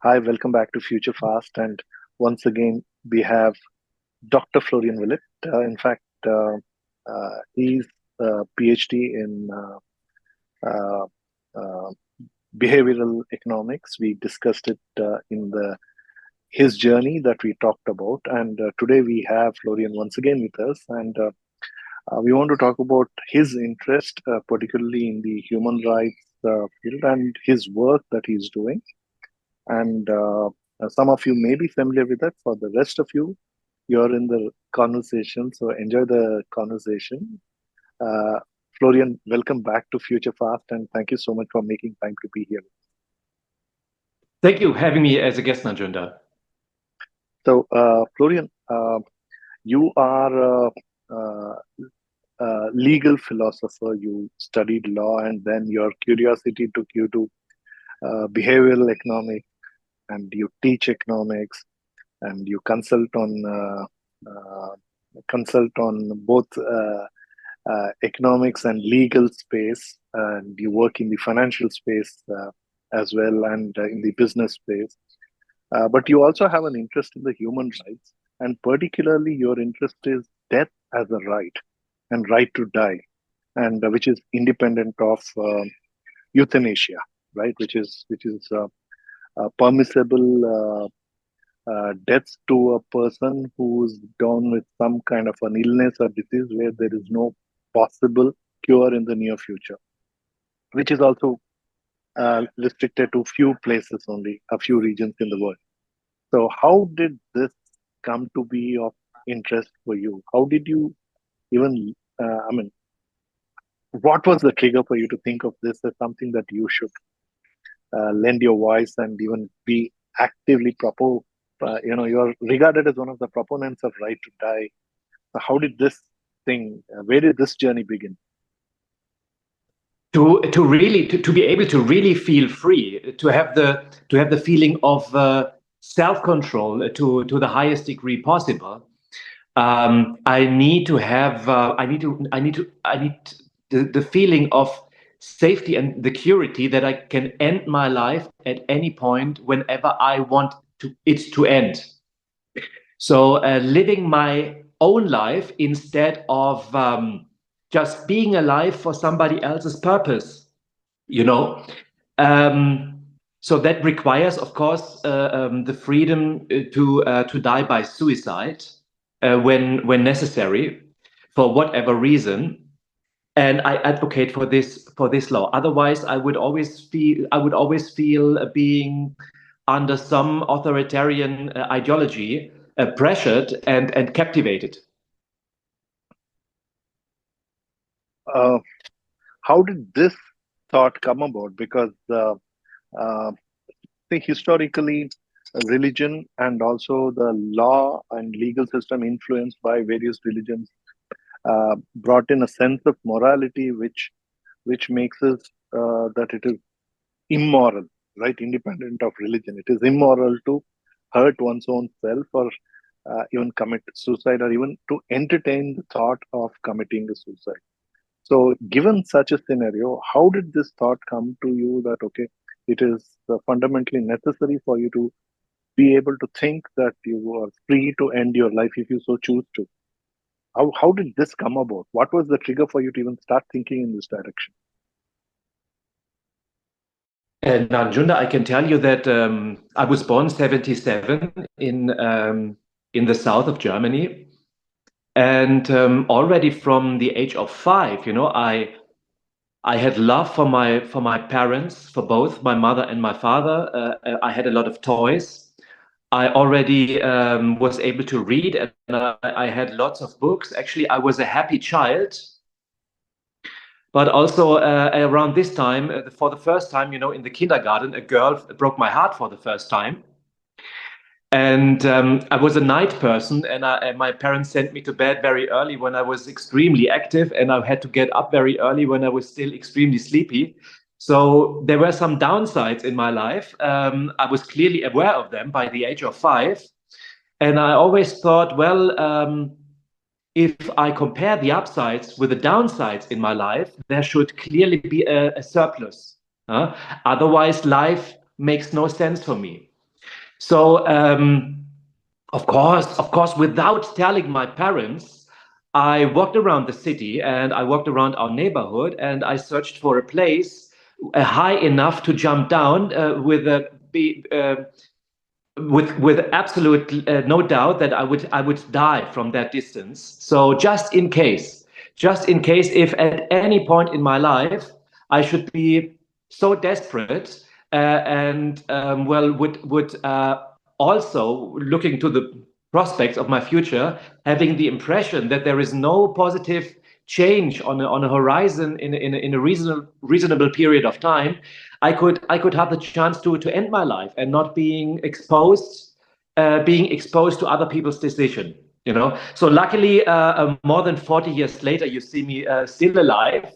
Hi, welcome back to Future Fast. And once again, we have Dr. Florian Willet. He's a PhD in uh, uh, behavioral economics. We discussed it in the his journey that we talked about. And today we have Florian once again with us. And we want to talk about his interest, particularly in the human rights field and his work that he's doing. And some of you may be familiar with that. For the rest of you, you're in the conversation, so enjoy the conversation. Uh, Florian, welcome back to Future Fast, and thank you so much for making time to be here. Thank you for having me as a guest, Najunda. So, Florian, you are a legal philosopher. You studied law, and then your curiosity took you to behavioral economics, and you teach economics, and you consult on both economics and legal space, and you work in the financial space as well, and in the business space. But you also have an interest in the human rights, and particularly your interest is death as a right and right to die, and which is independent of euthanasia, right? Which is permissible deaths to a person who's down with some kind of an illness or disease where there is no possible cure in the near future, which is also restricted to few places only, a few regions in the world. So, how did this come to be of interest for you? How did you even, what was the trigger for you to think of this as something that you should lend your voice and even be actively propose? You're regarded as one of the proponents of right to die. So how did this thing? Where did this journey begin? To be able to really feel free, to have the feeling of self-control to the highest degree possible. I need to have I need the feeling of safety and the security that I can end my life at any point whenever I want it to end. So living my own life instead of just being alive for somebody else's purpose, you know. So that requires, of course, the freedom to die by suicide when necessary, for whatever reason. And I advocate for this law. Otherwise, I would always feel being under some authoritarian ideology, pressured and captivated. How did this thought come about? Because I think historically, religion and also the law and legal system influenced by various religions brought in a sense of morality, which makes us that it is immoral, right? Independent of religion, it is immoral to hurt one's own self or even commit suicide or even to entertain the thought of committing a suicide. So, given such a scenario, how did this thought come to you that, okay, it is fundamentally necessary for you to be able to think that you are free to end your life if you so choose to? How did this come about? What was the trigger for you to even start thinking in this direction? And Nanjunda, I can tell you that I was born 77 in the south of Germany. And already from the age of 5, I had love for my parents, for both my mother and my father. I had a lot of toys. I already was able to read, and I had lots of books. Actually, I was a happy child. But also around this time, for the first time, in the kindergarten, a girl broke my heart for the first time. And I was a night person, and my parents sent me to bed very early when I was extremely active, and I had to get up very early when I was still extremely sleepy. So there were some downsides in my life. I was clearly aware of them by the age of 5. And I always thought, well, if I compare the upsides with the downsides in my life, there should clearly be a surplus. Otherwise, life makes no sense for me. So of course, without telling my parents, I walked around the city and I walked around our neighborhood and I searched for a place high enough to jump down with absolute no doubt that I would die from that distance. So just in case, if at any point in my life I should be so desperate and well would also looking to the prospects of my future, having the impression that there is no positive change on a horizon in a reasonable period of time, I could have the chance to end my life and not being exposed to other people's decision. You know, so luckily, more than 40 years later, you see me still alive,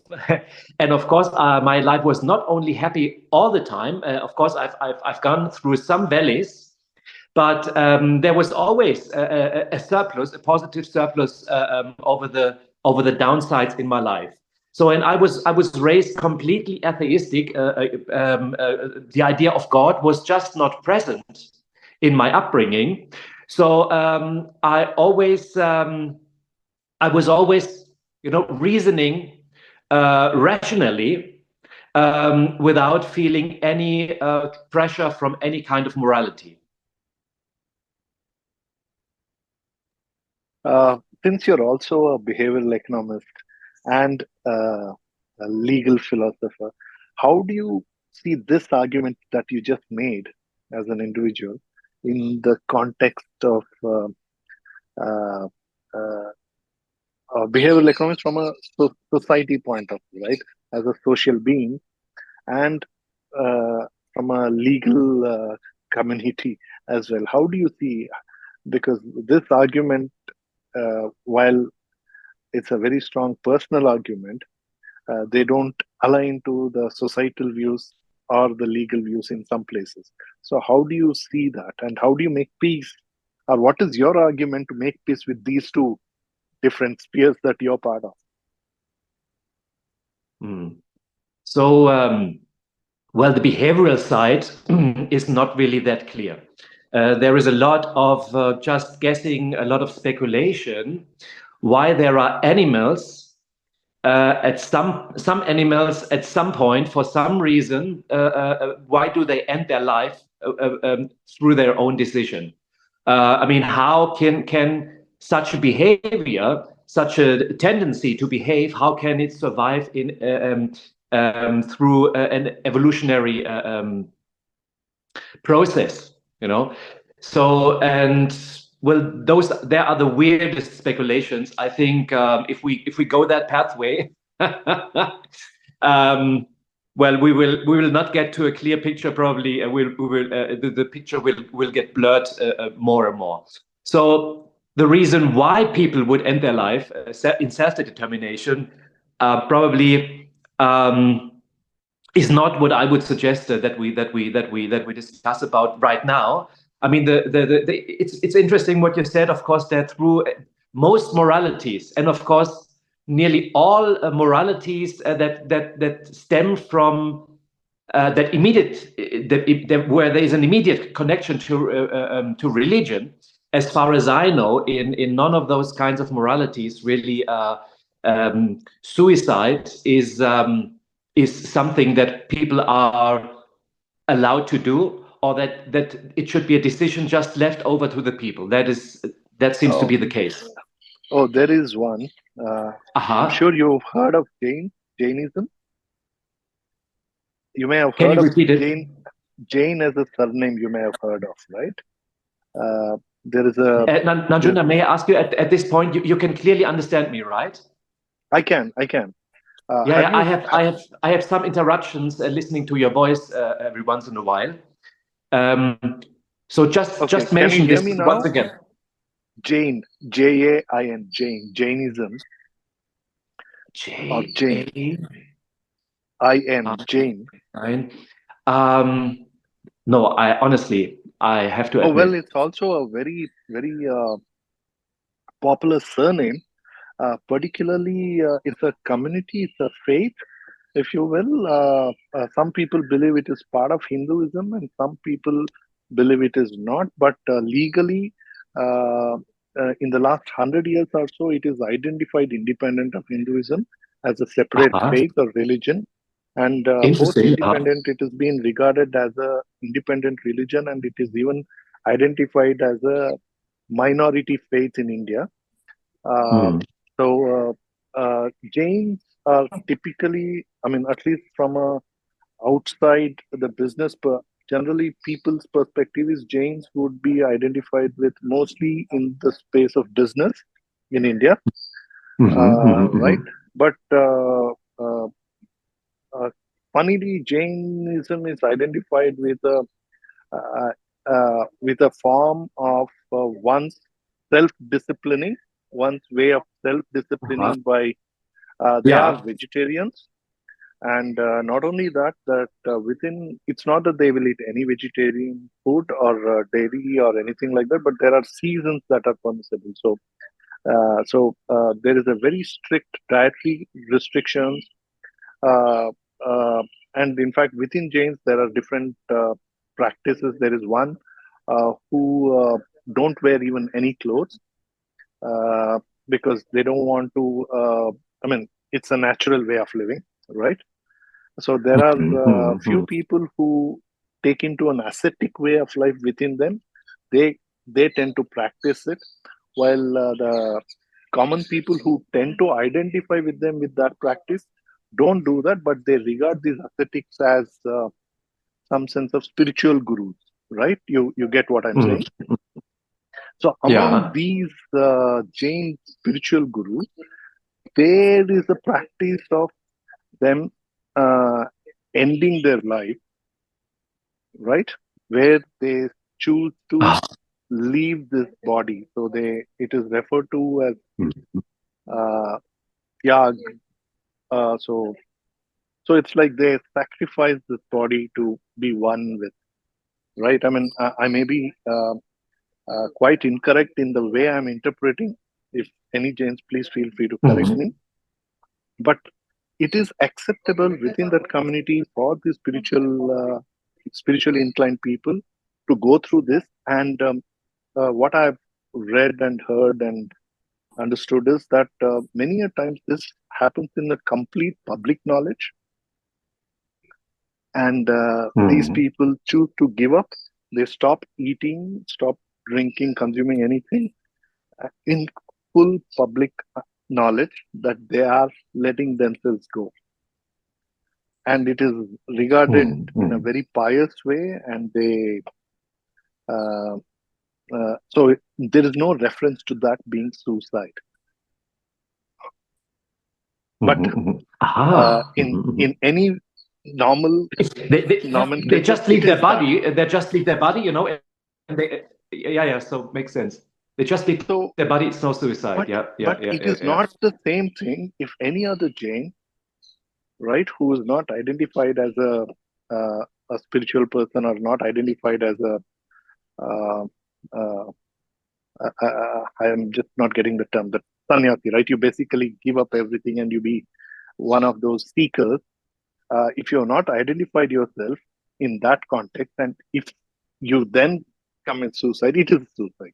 and of course, my life was not only happy all the time. Of course, I've gone through some valleys, but there was always a surplus, a positive surplus over the downsides in my life. So, and I was raised completely atheistic. The idea of God was just not present in my upbringing. So I was always, you know, reasoning rationally without feeling any pressure from any kind of morality. Since you're also a behavioral economist and a legal philosopher, how do you see this argument that you just made as an individual in the context of uh, uh, behavioral economics from a society point of view, right? As a social being and from a legal community as well. How do you see? Because this argument, while it's a very strong personal argument, they don't align to the societal views or the legal views in some places. So, how do you see that, and how do you make peace, or what is your argument to make peace with these two different spheres that you're part of? Mm. So, well, the behavioral side is not really that clear. There is a lot of just guessing, a lot of speculation. Why there are animals at some animals at some point for some reason? Why do they end their life through their own decision? I mean, how can such a behavior, such a tendency to behave, how can it survive in through an evolutionary process? You know, so and well, those there are the weirdest speculations. I think if we go that pathway, well, we will not get to a clear picture. Probably, we will the picture will get blurred more and more. So the reason why people would end their life in self-determination probably is not what I would suggest that we discuss about right now. I mean, it's interesting what you said. Of course, that through most moralities, and of course, nearly all moralities that stem from that immediate where there is an immediate connection to religion. As far as I know, in none of those kinds of moralities really suicide is something that people are allowed to do, or that it should be a decision just left over to the people. That seems to Oh, be the case. oh, there is one. I'm sure you've heard of Jainism. You may have Can heard you of repeat it? Jain as a surname. You may have heard of, right? There is a. Nanjunda, may I ask you at this point, you can clearly understand me, right? I can. Yeah, Have yeah, you? I have some interruptions listening to your voice every once in a while. Um, so Okay. just Can you mention hear this me once now? again. Jain, Jain, Jainism or Jain, J In, A Jain. I. Um, no, I honestly I have to Oh well, admit. it's also a very popular surname. Particularly, it's a community, it's a faith, if you will. Some people believe it is part of Hinduism, and some people believe it is not, but legally, uh, in the last 100 years or so, it is identified independent of Hinduism as a separate Uh-huh. faith or religion. And post Interesting. independent, it is being regarded as a independent religion, and it is even identified as a minority faith in India. Uh, Mm. so Jains are typically, I mean, at least from a outside the business, generally people's perspective is Jains would be identified with mostly in the space of business in India, Mm-hmm, mm-hmm, right? mm-hmm. But uh, funnily, Jainism is identified with a form of one's self-disciplining, one's way of Uh-huh. self-disciplining by they are Yeah. vegetarians, and not only that, within it's not that they will eat any vegetarian food or dairy or anything like that, but there are seasons that are permissible. So there is a very strict dietary restrictions, uh, uh, and in fact, within Jains, there are different practices. There is one who don't wear even any clothes uh, because they don't want to. I mean, it's a natural way of living, right? So there are few Mm-hmm. people who take into an ascetic way of life within them. They they tend to practice it, while the common people who tend to identify with them with that practice don't do that, but they regard these ascetics as some sense of spiritual gurus, right? You get what I'm saying? Mm. So among Yeah. these Jain spiritual gurus, there is a practice of them uh, ending their life, right? Where they choose to Ah. leave this body. So it is referred to as Mm. uh, yag. So it's like they sacrifice this body to be one with, right? I mean, I may be quite incorrect in the way I'm interpreting. If any Jains, please feel free to correct Mm. me. But it is acceptable within that community for the spiritually inclined people to go through this. And what I've read and heard and understood is that many a times this happens in the complete public knowledge, and these Mm. people choose to give up. They stop eating, stop drinking, consuming anything in full public knowledge that they are letting themselves go, and it is regarded Mm. in a Mm. very pious way, and uh, so there is no reference to that being suicide. But Mhm, mhm. Aha. in Mhm, mhm. in any normal They nomenclature, just it leave their is that. body. They just leave their body, and yeah. So makes sense. They just leave their So, body. It's no suicide. Yeah, but yeah, yeah, but yeah, it yeah. is not the same thing if any other Jain, right, who is not identified as uh, a spiritual person or not identified as a uh, uh, I am just not getting the term, the sannyasi, right? You basically give up everything and you be one of those seekers. If you're not identified yourself in that context, and if you then commit suicide, it is suicide,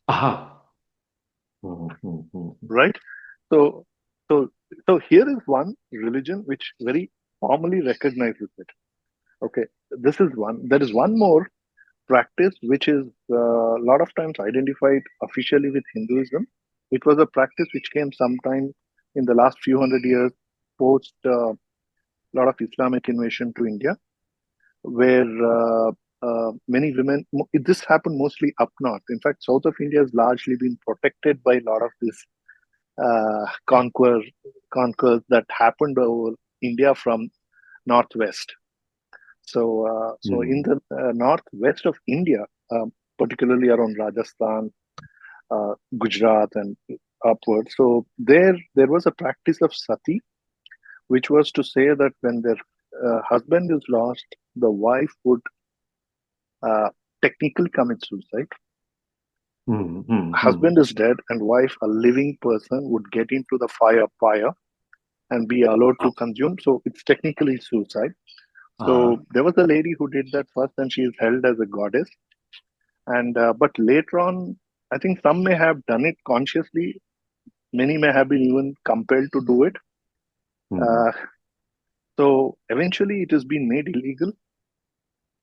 Aha. Mhm, mhm, mhm. right? So, so, so here is one religion which very formally recognizes it. Okay, this is one. There is one more practice which is a lot of times identified officially with Hinduism. It was a practice which came sometime in the last few hundred years post a lot of Islamic invasion to India, where many women, this happened mostly up north. In fact, south of India has largely been protected by a lot of this conquers that happened over India from northwest. So in Mm. the northwest of India, particularly around Rajasthan, Gujarat, and upward, so there was a practice of sati, which was to say that when their husband is lost, the wife would uh, technically commit suicide. Mm, mm, Husband mm. is dead, and wife, a living person, would get into the fire and be allowed to consume. So it's technically suicide. So there was a lady who did that first, and she is held as a goddess. And but later on, I think some may have done it consciously. Many may have been even compelled to do it. Uh, so eventually, it has been made illegal,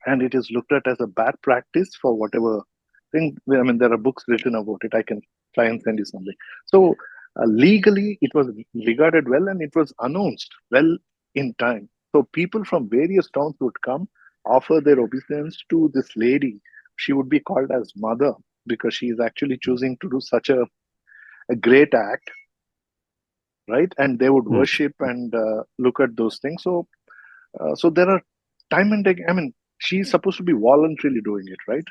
and it is looked at as a bad practice for whatever thing. I mean, there are books written about it. I can try and send you something. So legally, it was regarded well, and it was announced well in time. So people from various towns would come, offer their obeisance to this lady. She would be called as mother because she is actually choosing to do such a great act, right? And they would worship and look at those things. So there are time and again. I mean, she's supposed to be voluntarily doing it, right?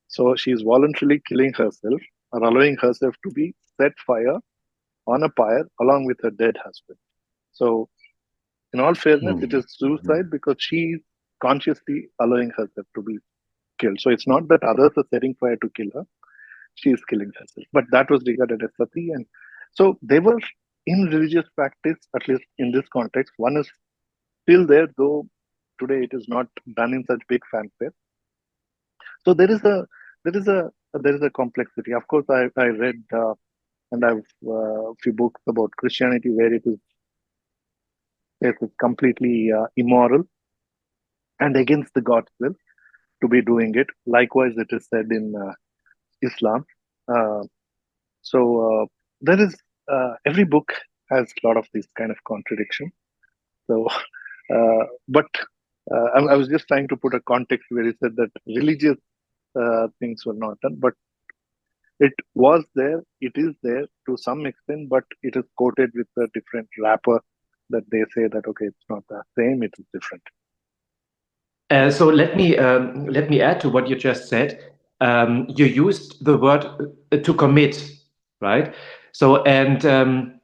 So she's voluntarily killing herself or allowing herself to be set fire on a pyre along with her dead husband. So, in all fairness, it is suicide because she's consciously allowing herself to be killed. So it's not that others are setting fire to kill her; she is killing herself. But that was regarded as sati, and so they were in religious practice, at least in this context. One is still there, though today it is not done in such big fanfare. So there is a complexity. Of course, I read and I've a few books about Christianity where it is completely immoral and against the God's will to be doing it. Likewise, it is said in Islam. Uh, so there is every book has a lot of this kind of contradiction. So, but I was just trying to put a context where he said that religious things were not done, but it was there, it is there to some extent, but it is quoted with a different wrapper that they say that okay, it's not the same, it is different. So let me add to what you just said. You used the word to commit, right? So and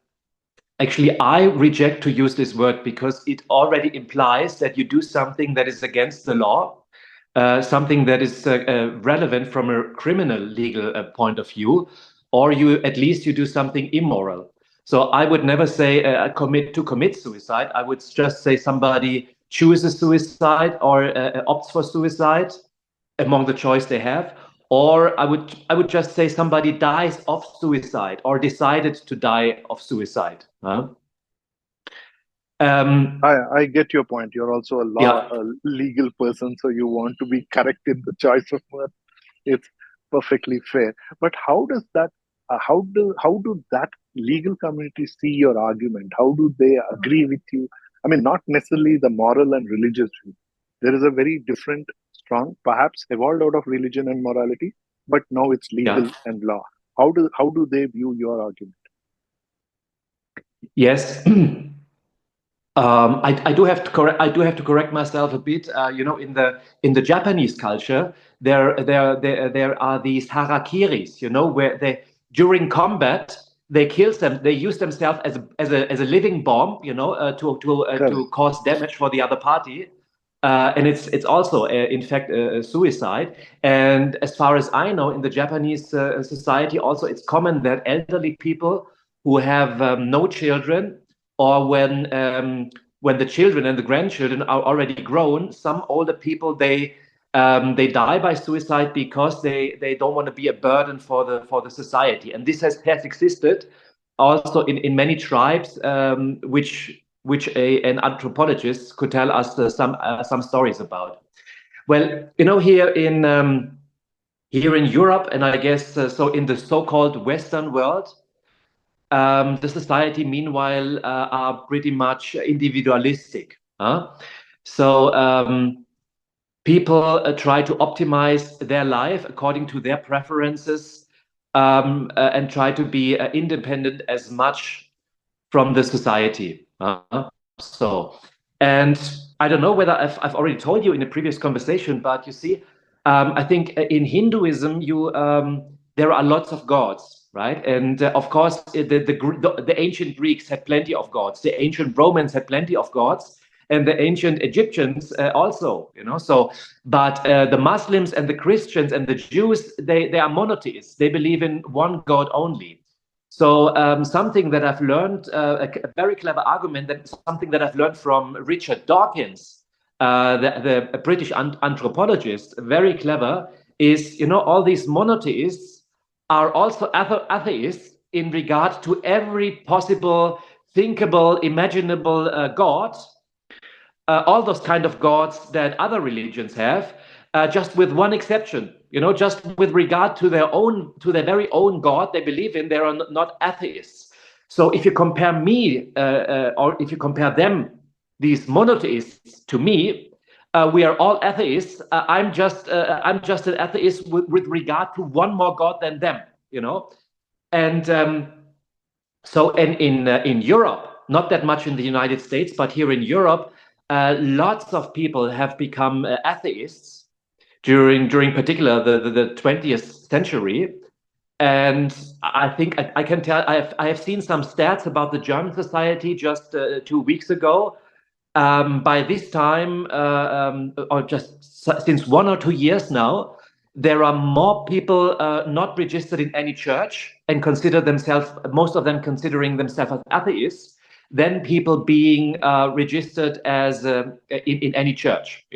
actually, I reject to use this word because it already implies that you do something that is against the law, something that is relevant from a criminal legal point of view, or at least you do something immoral. So I would never say commit suicide. I would just say somebody chooses suicide or opts for suicide among the choice they have. Or I would just say somebody dies of suicide or decided to die of suicide. I get your point. You're also Yeah. a legal person, so you want to be correct in the choice of word. It's perfectly fair. But how do that legal community see your argument? How do they agree with you? I mean, not necessarily the moral and religious view. There is a very different, strong, perhaps evolved out of religion and morality, but now it's legal Yeah. and law. How do they view your argument? Yes. I do have to correct myself a bit. In the Japanese culture, there are these harakiris. Where they during combat they kill them. They use themselves as a living bomb. To Correct. cause damage for the other party. And it's also in fact a suicide. And as far as I know, in the Japanese society, also it's common that elderly people who have no children, or when the children and the grandchildren are already grown, some older people they die by suicide because they don't want to be a burden for the society. And this has existed also in many tribes, which an anthropologist could tell us some stories about. Well, here in Europe, and I guess so in the so-called Western world, the society, meanwhile, are pretty much individualistic. So people try to optimize their life according to their preferences, and try to be independent as much from the society. And I don't know whether I've already told you in a previous conversation, but you see, I think in Hinduism there are lots of gods, right? And of course, the ancient Greeks had plenty of gods. The ancient Romans had plenty of gods, and the ancient Egyptians also. So, but the Muslims and the Christians and the Jews, they are monotheists. They believe in one God only. So something that I've learned, a very clever argument, that something that I've learned from Richard Dawkins, the British anthropologist, very clever, is, all these monotheists are also atheists in regard to every possible, thinkable, imaginable god, all those kind of gods that other religions have, just with one exception. Just with regard to their very own god they believe in, they are not atheists. So if you compare me, or if you compare them, these monotheists, to me, we are all atheists. I'm just an atheist with regard to one more god than them. And so, and in Europe, not that much in the United States, but here in Europe, lots of people have become atheists during particular the 20th century. And I think I can tell, I have seen some stats about the German society just 2 weeks ago. By this time, or just since 1 or 2 years now, there are more people not registered in any church and consider themselves, most of them considering themselves as atheists, than people being registered as in any church,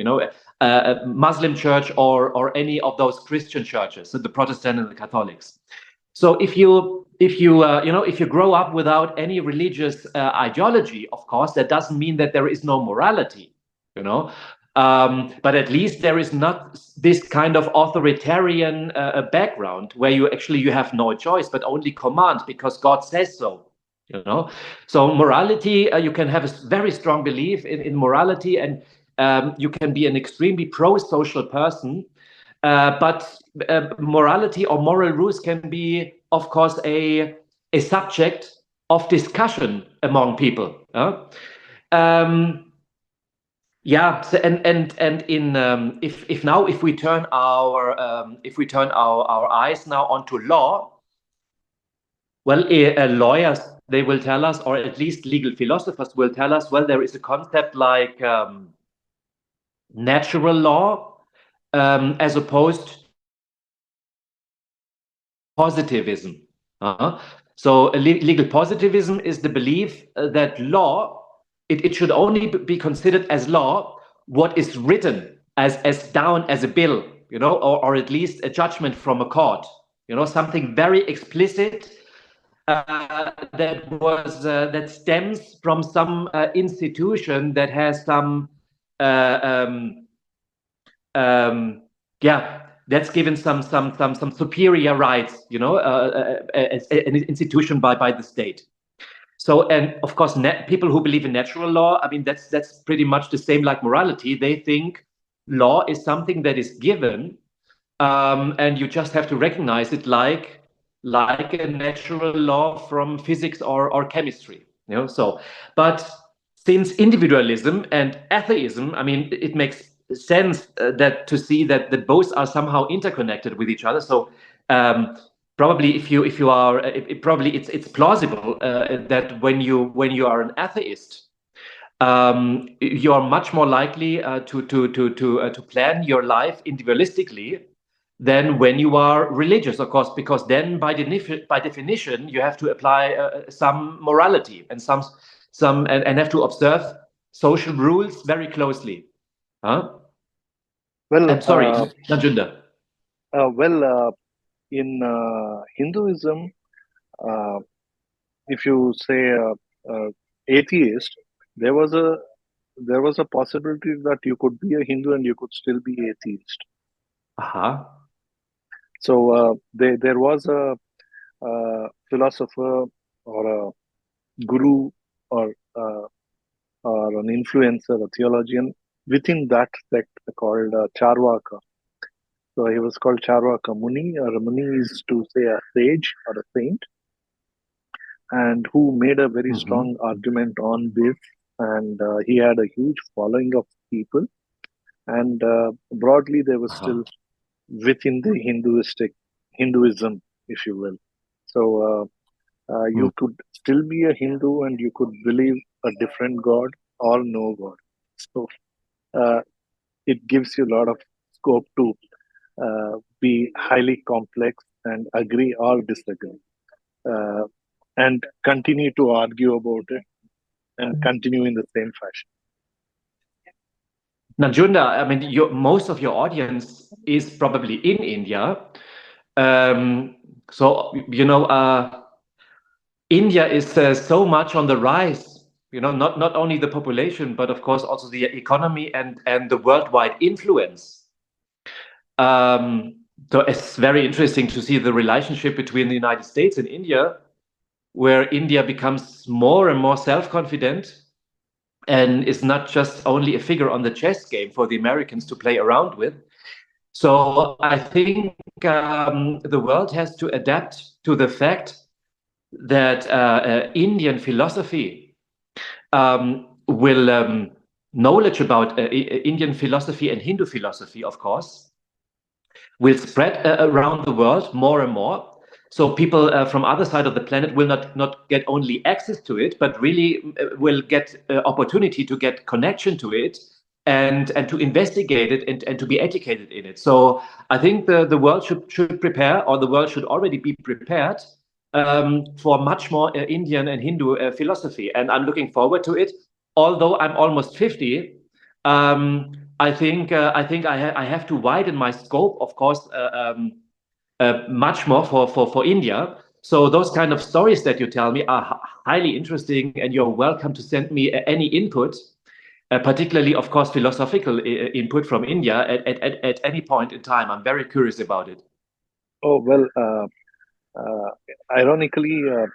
a Muslim church or any of those Christian churches, so the Protestant and the Catholics. So if you grow up without any religious ideology, of course, that doesn't mean that there is no morality, but at least there is not this kind of authoritarian background where you have no choice but only command because God says so. So morality, you can have a very strong belief in morality, and you can be an extremely pro-social person. But morality or moral rules can be, of course, a subject of discussion among people. Yeah, so, and in if we turn our eyes now onto law, well, lawyers, they will tell us, or at least legal philosophers will tell us, well, there is a concept like natural law, as opposed positivism. So legal positivism is the belief that law, it should only be considered as law what is written as down as a bill, or at least a judgment from a court, something very explicit that stems from some institution that has some that's given some superior rights, as an institution by the state. So, and of course, people who believe in natural law, I mean, that's pretty much the same like morality. They think law is something that is given, and you just have to recognize it like a natural law from physics or chemistry. So, but since individualism and atheism, I mean, it makes sense that to see that both are somehow interconnected with each other. So probably if you are, probably it's plausible that when you are an atheist, you are much more likely to plan your life individualistically than when you are religious, of course, because then by definition you have to apply some morality and and have to observe social rules very closely. Well, I'm sorry, Nanjunda. In Hinduism, if you say atheist, there was a possibility that you could be a Hindu and you could still be atheist. So there was a philosopher or a guru or an influencer, a theologian within that sect called Charvaka. So he was called Charvaka Muni, or Muni is to say a sage or a saint, and who made a very strong argument on this. And he had a huge following of people. And broadly, there was still within the Hinduism, if you will. So you could still be a Hindu and you could believe a different God or no God. So it gives you a lot of scope to be highly complex and agree or disagree, and continue to argue about it and continue in the same fashion. Nanjunda, I mean, most of your audience is probably in India. So, India is so much on the rise, not only the population, but of course also the economy and the worldwide influence. So it's very interesting to see the relationship between the United States and India, where India becomes more and more self-confident and is not just only a figure on the chess game for the Americans to play around with. So I think the world has to adapt to the fact that Indian philosophy will knowledge about Indian philosophy and Hindu philosophy, of course, will spread around the world more and more. So people from other side of the planet will not get only access to it, but really will get opportunity to get connection to it and to investigate it and to be educated in it. So I think the world should prepare, or the world should already be prepared for much more Indian and Hindu philosophy. And I'm looking forward to it. Although I'm almost 50, I think I have to widen my scope, of course, much more for India. So those kind of stories that you tell me are highly interesting, and you're welcome to send me any input, particularly, of course, philosophical input from India at any point in time. I'm very curious about it. Oh, well, ironically, a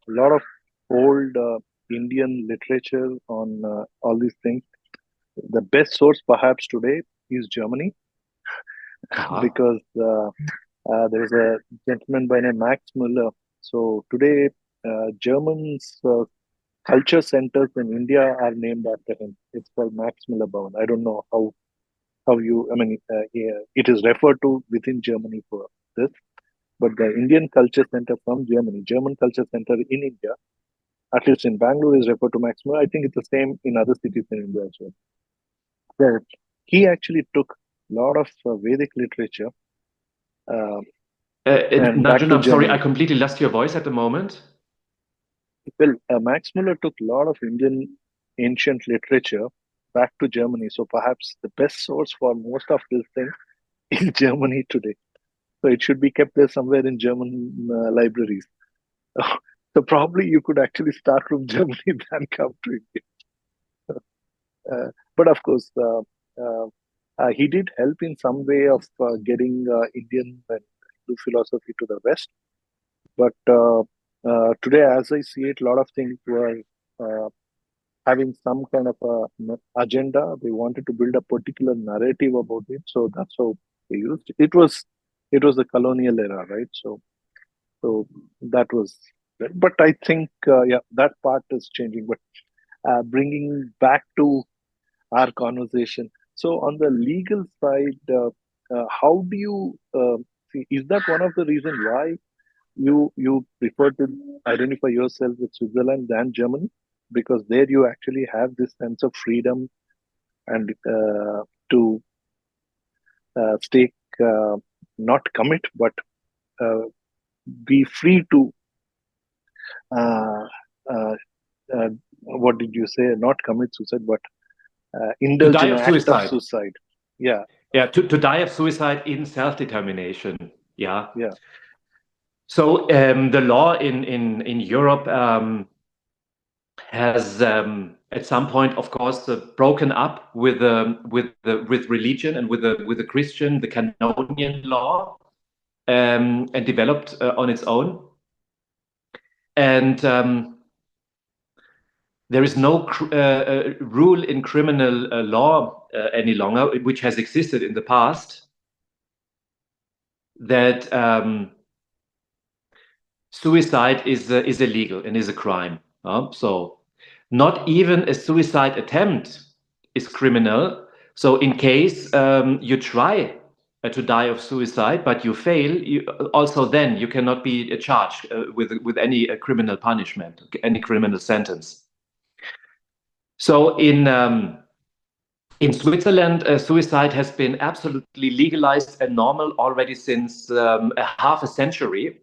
lot of old Indian literature on all these things. The best source, perhaps today, is Germany, because there is a gentleman by name Max Muller. So today, Germans culture centers in India are named after him. It's called Max Muller Bhavan. I don't know how you. I mean, yeah, it is referred to within Germany for this. But the Indian Culture Center from Germany, German Culture Center in India, at least in Bangalore, is referred to Max Muller. I think it's the same in other cities in India as well. Where he actually took a lot of Vedic literature. And back Najun, to I'm sorry, I Germany. completely lost your voice at the moment. Well, Max Muller took a lot of Indian ancient literature back to Germany. So perhaps the best source for most of this thing is Germany today. So it should be kept there somewhere in German libraries. So probably you could actually start from Germany then come to India. But of course, he did help in some way of getting Indian and Hindu philosophy to the West. But today, as I see it, a lot of things were having some kind of agenda. They wanted to build a particular narrative about it, so that's how they used it. It was the colonial era, right? So that was. But I think yeah, that part is changing. But bringing back to our conversation, so on the legal side, how do you see? Is that one of the reasons why you prefer to identify yourself with Switzerland than Germany? Because there you actually have this sense of freedom and to stake, not commit, but uh, be free to uh, uh, what did you say? Not commit suicide, but To indulge die in an of act of suicide. suicide. Yeah. Yeah, to die of suicide in self-determination. Yeah. Yeah. So the law in Europe has at some point, of course, broken up with religion and with the Christian, the canonian law, and developed on its own. And there is no rule in criminal law any longer, which has existed in the past, that suicide is illegal and is a crime. So not even a suicide attempt is criminal. So in case you try to die of suicide, but you fail, also then you cannot be charged with any criminal punishment, any criminal sentence. So in Switzerland, suicide has been absolutely legalized and normal already since a half a century.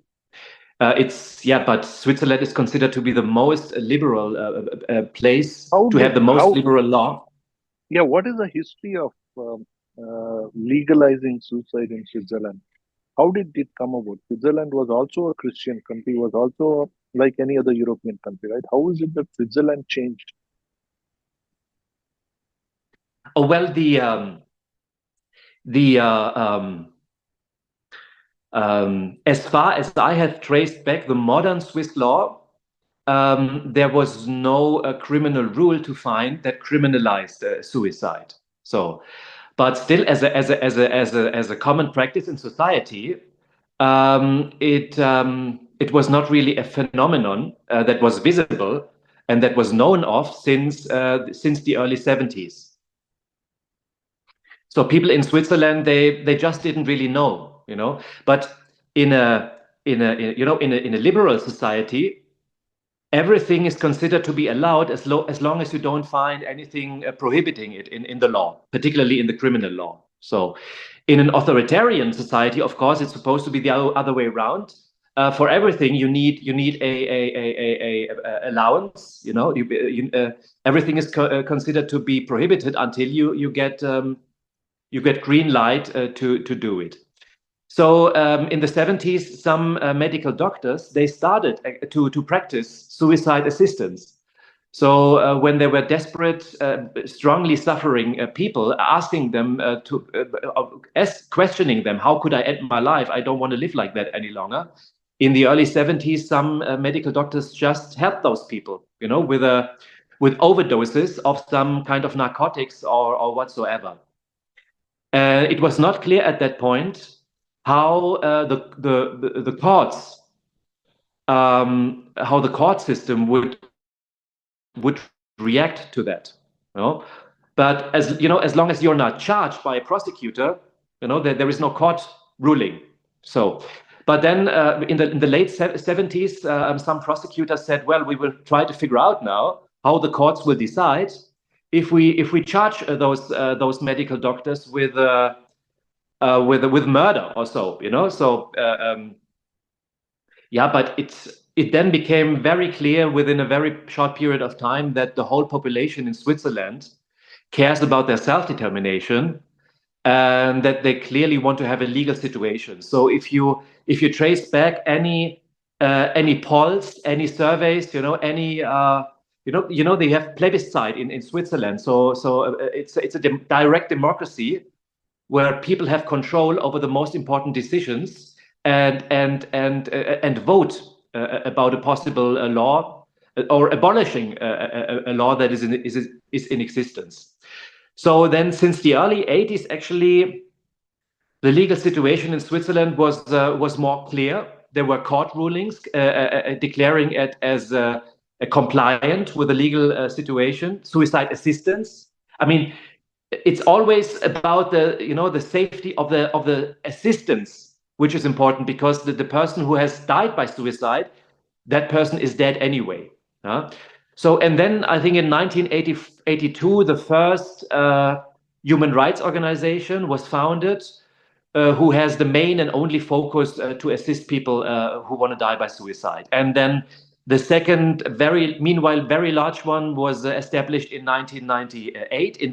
But Switzerland is considered to be the most liberal place to have the most liberal law. Yeah, what is the history of legalizing suicide in Switzerland? How did it come about? Switzerland was also a Christian country, was also like any other European country, right? How is it that Switzerland changed? Oh well, the as far as I have traced back the modern Swiss law, there was no criminal rule to find that criminalized suicide. So, but still, as a common practice in society, it was not really a phenomenon that was visible and that was known of since the early 70s. So people in Switzerland, they just didn't really know, you know. But in a in a liberal society, everything is considered to be allowed as long as you don't find anything prohibiting it in the law, particularly in the criminal law. So in an authoritarian society, of course, it's supposed to be the other way around. For everything, you need a allowance. You know, everything is considered to be prohibited until you get green light to do it. So in the 70s, some medical doctors, they started to practice suicide assistance. So when they were desperate, strongly suffering people, asking them questioning them, how could I end my life? I don't want to live like that any longer. In the early 70s, some medical doctors just helped those people, you know, with overdoses of some kind of narcotics or whatsoever. It was not clear at that point how the courts, how the court system would react to that. You know? But as you know, as long as you're not charged by a prosecutor, you know there is no court ruling. So, but then in the late 70s, some prosecutors said, "Well, we will try to figure out now how the courts will decide if we charge those medical doctors with murder or so, you know." So yeah, but it then became very clear within a very short period of time that the whole population in Switzerland cares about their self-determination and that they clearly want to have a legal situation. So if you trace back any polls, any surveys, you know, any you know they have plebiscite in Switzerland. So it's a direct democracy where people have control over the most important decisions and vote about a possible law or abolishing a law that is in existence. So then, since the early 80s, actually, the legal situation in Switzerland was more clear. There were court rulings declaring it as compliant with the legal situation. Suicide assistance. I mean, it's always about the safety of the assistance, which is important because the person who has died by suicide, that person is dead anyway. So, and then I think in 1982, the first human rights organization was founded, who has the main and only focus to assist people who want to die by suicide. And then the second, meanwhile, very large one was established in 1998 in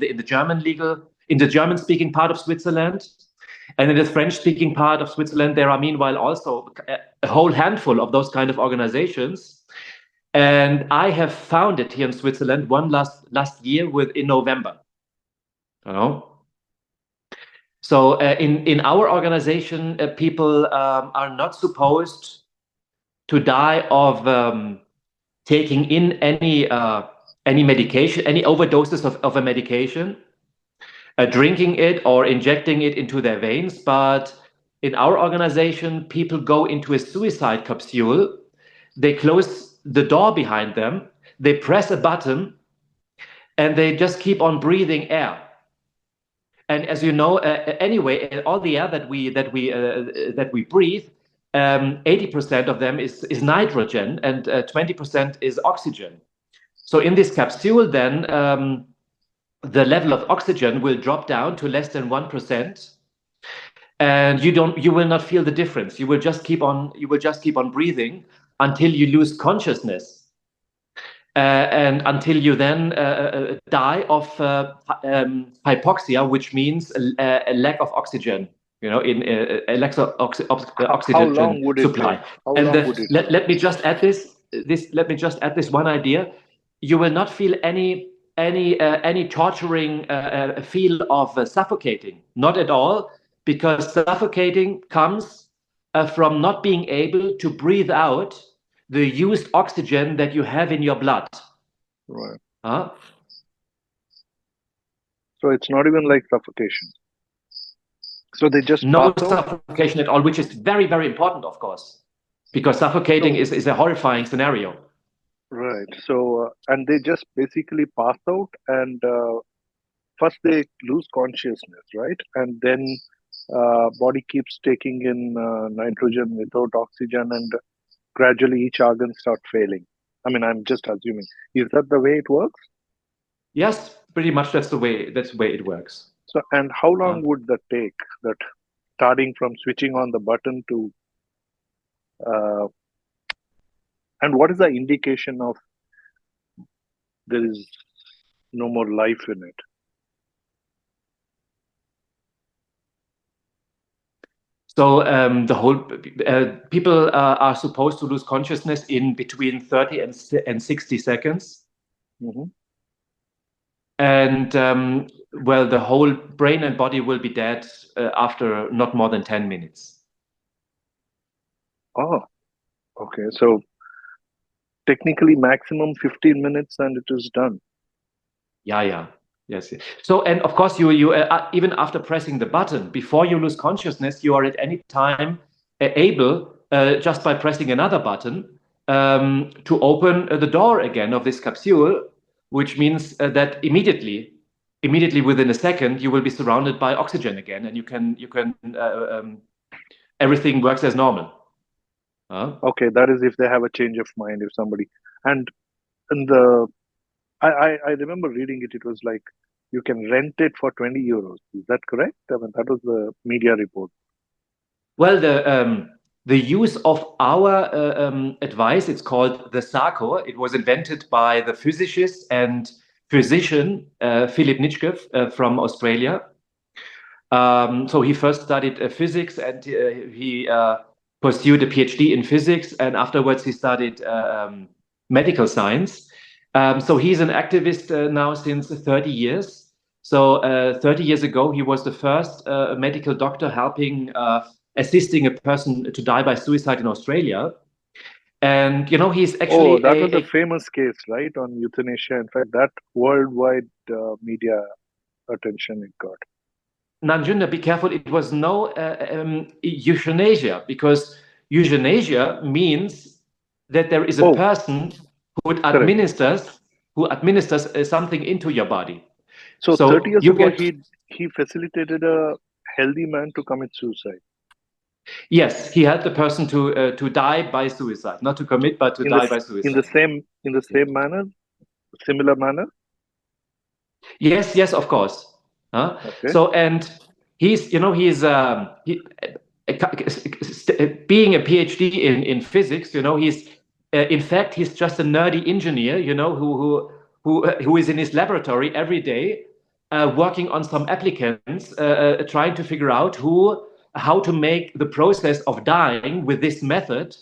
the German-speaking part of Switzerland. And in the French-speaking part of Switzerland, there are meanwhile also a whole handful of those kind of organizations. And I have founded here in Switzerland one last year in November. You know? So in our organization, people are not supposed to die of taking in any medication, any overdoses of a medication, drinking it or injecting it into their veins. But in our organization, people go into a suicide capsule. They close the door behind them. They press a button, and they just keep on breathing air. And as you know, anyway, all the air that we breathe, 80% of them is nitrogen and 20% is oxygen. So in this capsule, then the level of oxygen will drop down to less than 1%, and you will not feel the difference. You will just keep on breathing until you lose consciousness. and until you then die of hypoxia, which means a lack of oxygen, in a lack of How oxygen long would it supply. take? How And long would it take? let me just add let me just add this one idea. You will not feel any torturing feel of suffocating, not at all, because suffocating comes from not being able to breathe out the used oxygen that you have in your blood. Right. Huh? So it's not even like suffocation. So they just No pass out? suffocation at all, which is very, very important, of course, because suffocating is a horrifying scenario. Right. So, and they just basically pass out, and first they lose consciousness, right? And then body keeps taking in nitrogen without oxygen, and gradually each organ start failing. I mean, I'm just assuming. Is that the way it works? Yes, pretty much that's the way it works. So, and how long would that take? That starting from switching on the button to, and what is the indication of there is no more life in it? So the whole people are supposed to lose consciousness in between 30 and 60 seconds. Mm-hmm. And well, the whole brain and body will be dead after not more than 10 minutes. Oh, okay. So technically maximum 15 minutes and it is done. Yeah. Yes. So, and of course, you even after pressing the button, before you lose consciousness, you are at any time able, just by pressing another button, to open the door again of this capsule, which means that immediately within a second, you will be surrounded by oxygen again, and you can everything works as normal. Okay, that is if they have a change of mind, if somebody, and the I remember reading it. It was like you can rent it for 20 euros. Is that correct? I mean, that was the media report. Well, the use of our advice, it's called the SACO. It was invented by the physicist and physician Philip Nitschke from Australia. So he first studied physics, and he pursued a PhD in physics, and afterwards he studied medical science. So he's an activist now since 30 years. So 30 years ago, he was the first medical doctor helping assisting a person to die by suicide in Australia. And, he's actually Oh, that was a famous case, right, on euthanasia. In fact, that worldwide media attention it got. Nanjunda, be careful. It was no euthanasia, because euthanasia means that there is a person who administers something into your body. So 30 years ago, he facilitated a healthy man to commit suicide. Yes, he helped the person to die by suicide, not to commit, but to die by suicide. In the same manner, similar manner. Yes, of course. Okay. So, and he's being a PhD in physics. He's in fact he's just a nerdy engineer. Who is in his laboratory every day, working on some applicants, trying to figure out how to make the process of dying with this method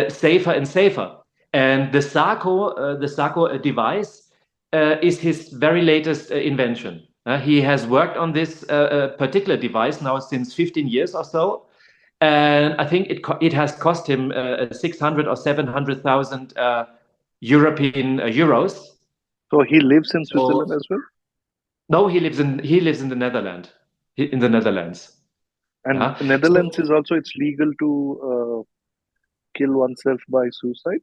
safer and safer. And the SACO device is his very latest invention. He has worked on this particular device now since 15 years or so, and I think it has cost him 600 or 700,000 European euros. So he lives in Switzerland as well? No, he lives in the Netherlands. And Netherlands is also, it's legal to kill oneself by suicide?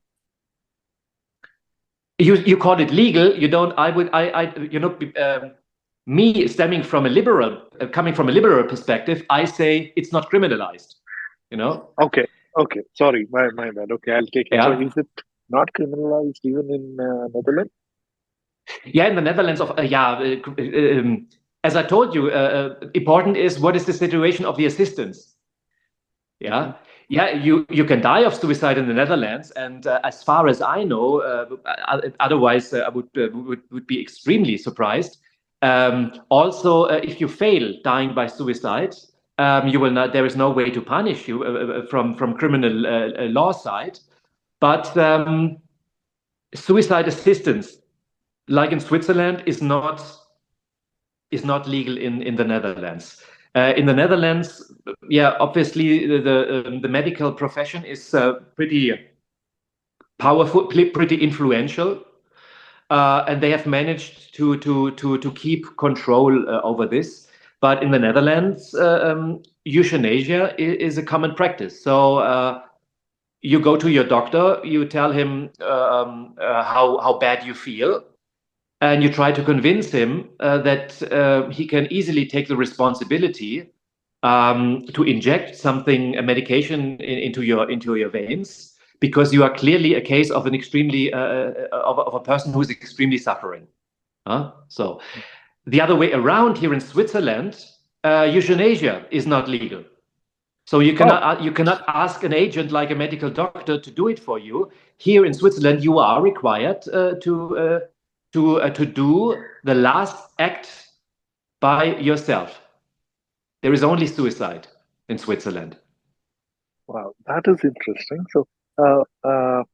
You call it legal. You don't. Me coming from a liberal perspective, I say it's not criminalized. Okay. Sorry, my bad. Okay, I'll take it. Yeah. So is it not criminalized even in Netherlands? Yeah, in the Netherlands, as I told you, important is what is the situation of the assistants. Yeah, Yeah, you can die of suicide in the Netherlands, and as far as I know, otherwise I would be extremely surprised. Also, if you fail dying by suicide, you will not. There is no way to punish you from criminal law side, but suicide assistance, like in Switzerland, is not legal in the Netherlands. In the Netherlands, yeah, obviously the medical profession is pretty powerful, pretty influential, and they have managed to keep control over this. But in the Netherlands, euthanasia is a common practice. So you go to your doctor, you tell him how bad you feel, and you try to convince him that he can easily take the responsibility to inject a medication into your veins, because you are clearly a case of an extremely of a person who is extremely suffering. So the other way around, here in Switzerland, euthanasia is not legal. So you cannot ask an agent like a medical doctor to do it for you. Here in Switzerland, you are required to do the last act by yourself. There is only suicide in Switzerland. Wow, that is interesting. Uh, uh,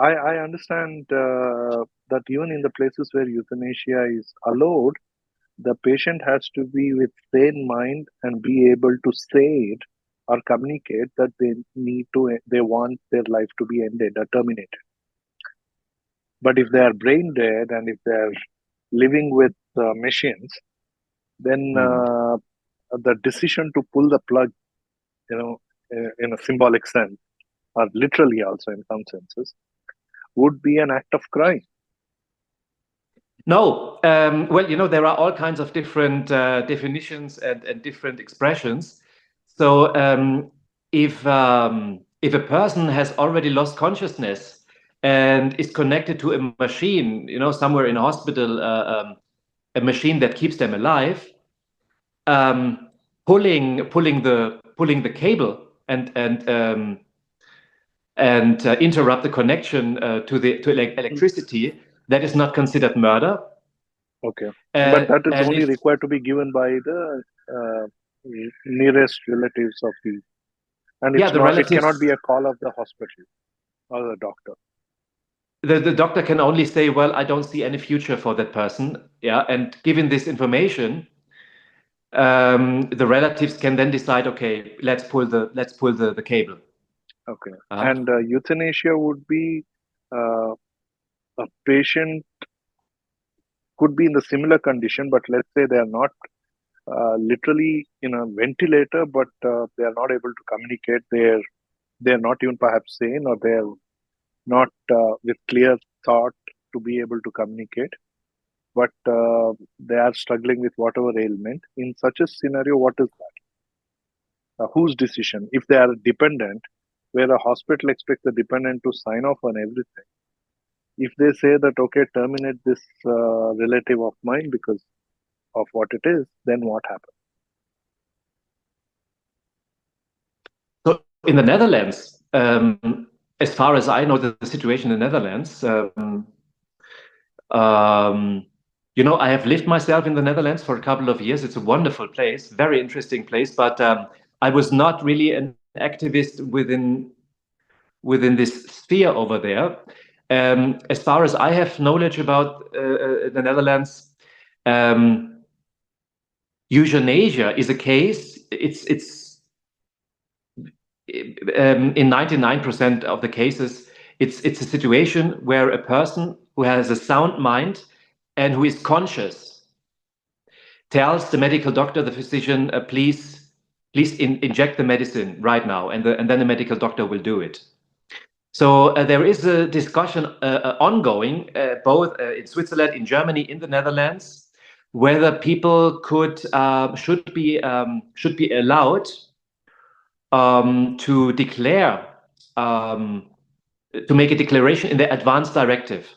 I understand that even in the places where euthanasia is allowed, the patient has to be with sane mind and be able to say it or communicate that they want their life to be ended or terminated. But if they are brain dead and if they are living with machines, then the decision to pull the plug, in a symbolic sense, or literally also in some senses, would be an act of crime. No, well, there are all kinds of different definitions and different expressions. So if a person has already lost consciousness and is connected to a machine, somewhere in a hospital, a machine that keeps them alive, um, pulling the cable and interrupt the connection to electricity, that is not considered murder. Okay, but that is And only if required to be given by the nearest relatives of the, and yeah, it's the not. It relatives, cannot be a call of the hospital or the doctor. the doctor can only say, well, I don't see any future for that person. Yeah, and given this information, the relatives can then decide, okay, let's pull the cable. Okay, and euthanasia would be uh, a patient could be in the similar condition, but let's say they are not literally in a ventilator, but they are not able to communicate. They're not even perhaps sane, or they're not with clear thought to be able to communicate, but they are struggling with whatever ailment. In such a scenario, what is that? Whose decision? If they are dependent, where a hospital expects the dependent to sign off on everything, if they say that, okay, terminate this relative of mine because of what it is, then what happens? So in the Netherlands, as far as I know, the situation in the Netherlands, I have lived myself in the Netherlands for a couple of years. It's a wonderful place, very interesting place, but I was not really an activist within this sphere over there. As far as I have knowledge about the Netherlands, euthanasia is a case. It's in 99% of the cases, it's a situation where a person who has a sound mind and who is conscious tells the medical doctor, the physician, please inject the medicine right now, and then the medical doctor will do it. So there is a discussion ongoing, both in Switzerland, in Germany, in the Netherlands, whether people should be allowed to declare, to make a declaration in the advance directive.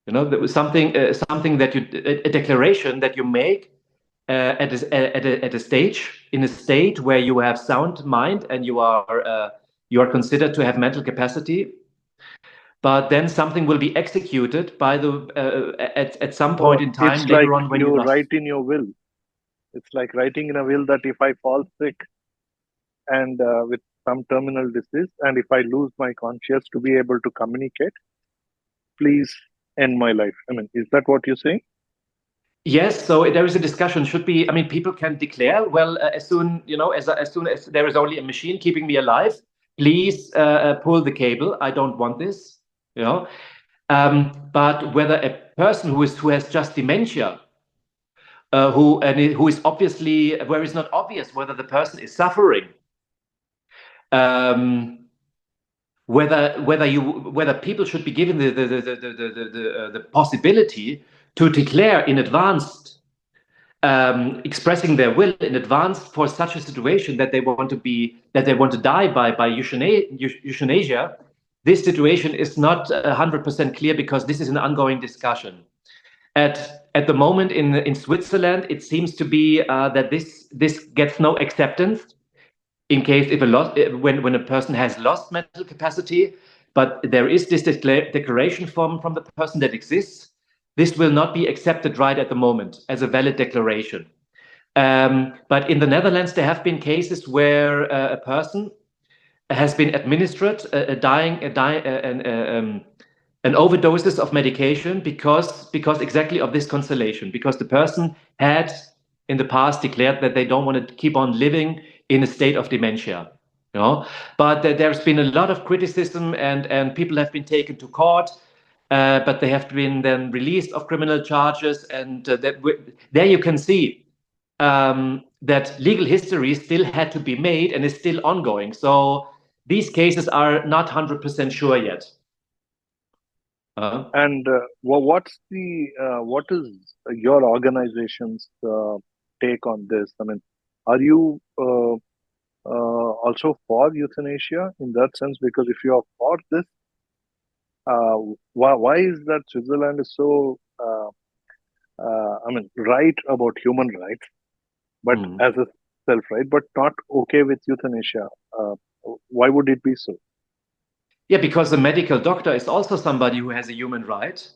There was something that a declaration that you make at a stage, in a state where you have sound mind and you are considered to have mental capacity, but then something will be executed by the at some point in time It's like later on when you you lost. write in your will. It's like writing in a will that if I fall sick and with some terminal disease, and if I lose my conscience to be able to communicate, please end my life. I mean, is that what you're saying? Yes, so there is a discussion. Should be, I mean, people can declare, well, as soon, as soon as there is only a machine keeping me alive, please pull the cable. I don't want this, you know. But whether a person who has just dementia, who is obviously where it's not obvious whether the person is suffering, um, whether people should be given the possibility to declare in advance, expressing their will in advance for such a situation that they want to die by euthanasia. This situation is not 100% clear because this is an ongoing discussion. At the moment in Switzerland, it seems to be that this gets no acceptance in case when a person has lost mental capacity, but there is this declaration from the person that exists. This will not be accepted right at the moment as a valid declaration. But in the Netherlands, there have been cases where a person has been administered an overdoses of medication because exactly of this constellation, because the person had in the past declared that they don't want to keep on living in a state of dementia. But there's been a lot of criticism, and people have been taken to court, but they have been then released of criminal charges, and there you can see that legal history still had to be made and is still ongoing. So these cases are not 100% sure yet. And what is your organization's take on this? I mean, are you also for euthanasia in that sense? Because if you are for this, why is that Switzerland is so I mean, right about human rights, but as a self right, but not okay with euthanasia? Why would it be so? Yeah, because the medical doctor is also somebody who has a human right,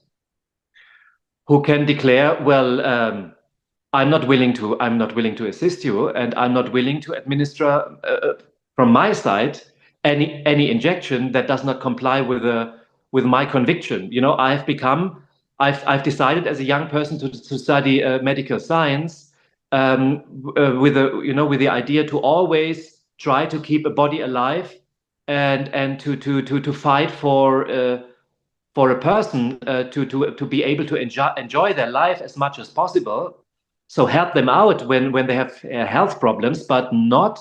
who can declare, well, I'm not willing to assist you, and I'm not willing to administer from my side any injection that does not comply with my conviction. I've decided as a young person to study medical science, with the idea to always try to keep a body alive, and to fight for a person to be able to enjoy their life as much as possible. So help them out when they have health problems, but not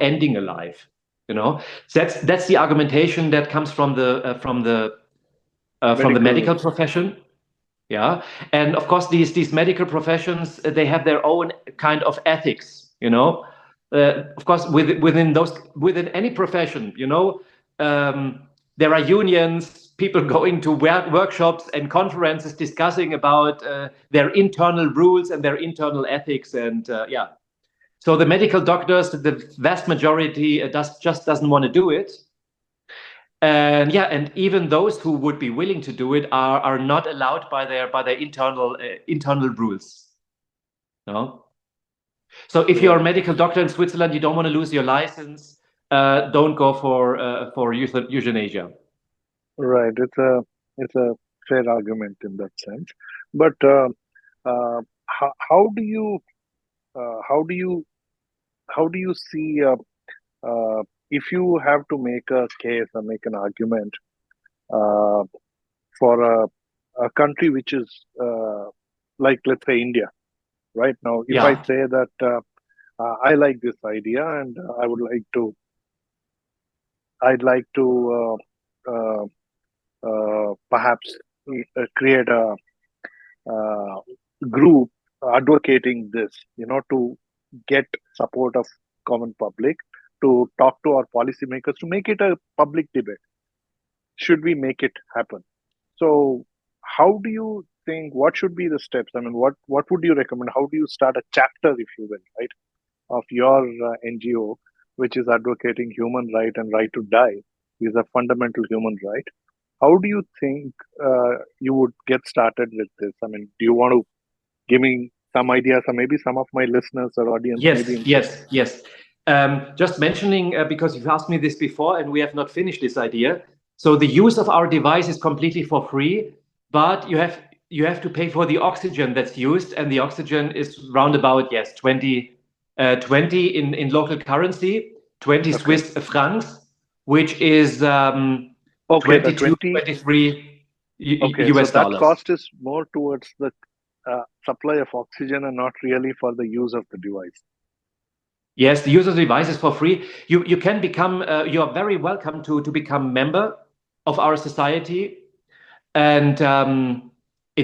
ending a life. So that's the argumentation that comes from the medical profession. Yeah, and of course these medical professions, they have their own kind of ethics. Of course within any profession, there are unions, people going to workshops and conferences discussing about their internal rules and their internal ethics, and yeah. So the medical doctors, the vast majority, just doesn't want to do it. And yeah, and even those who would be willing to do it are not allowed by their internal rules. No. So if you're a medical doctor in Switzerland, you don't want to lose your license, don't go for euthanasia. Right. It's a fair argument in that sense. But how do you how do you see if you have to make a case or make an argument uh, for a country which is like, let's say, India, right now, if I Yeah. say that I like this idea and I'd like to perhaps create a uh, group advocating this, to get support of common public, to talk to our policymakers, to make it a public debate. Should we make it happen? So, how do you think, what should be the steps? I mean, what would you recommend? How do you start a chapter, if you will, right, of your NGO, which is advocating human right and right to die is a fundamental human right? How do you think you would get started with this? I mean, do you want to give me some ideas, or maybe some of my listeners or audience may be interested? Yes. Just mentioning, because you've asked me this before and we have not finished this idea. So the use of our device is completely for free, but you have to pay for the oxygen that's used, and the oxygen is round about, yes, 20 in local currency, 20 Okay. Swiss francs, which is Okay, the 22, 20. 23 Okay, so US that dollars. cost is more towards the supply of oxygen and not really for the use of the device. Yes, the use of the device is for free. You can become, you are very welcome to become member of our society. And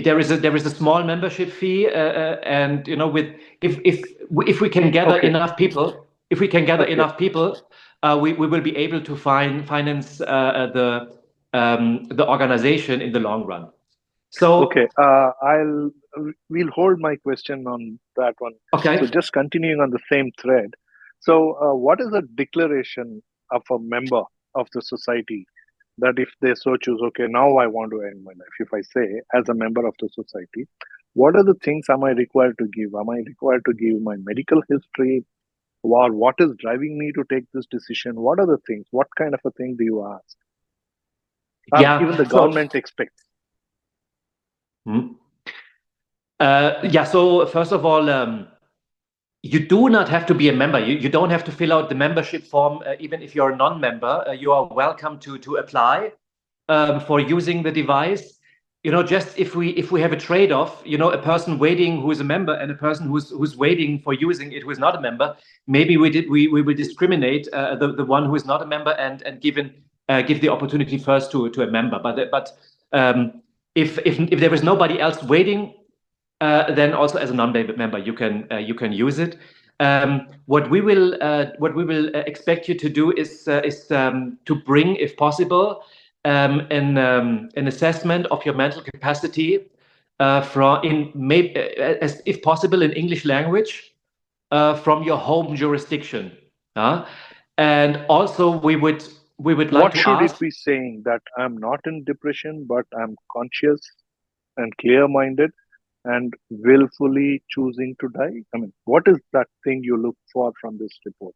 there is a small membership fee, and with if we can gather Okay. enough people, Okay. we will be able to finance the organization in the long run. So Okay. We'll hold my question on that one. So okay. just continuing on the same thread. So what is a declaration of a member of the society that if they so choose, okay, now I want to end my life. If I say as a member of the society, what are the things am I required to give? Am I required to give my medical history? Or what is driving me to take this decision? What are the things? What kind of a thing do you ask? Or even Yeah. the government expects? Hmm. So first of all, you do not have to be a member. You don't have to fill out the membership form, even if you're a non-member. You are welcome to apply for using the device. Just if we have a trade-off, a person waiting who is a member and a person who's waiting for using it who is not a member, maybe we will discriminate the one who is not a member and give the opportunity first to a member. But if there is nobody else waiting, then also as a non-member you can use it. What we will expect you to do is to bring, if possible, an assessment of your mental capacity as if possible in English language from your home jurisdiction. And also we would like What to should it ask. be saying? That I'm not in depression, but I'm conscious and clear minded and willfully choosing to die? I mean, what is that thing you look for from this report?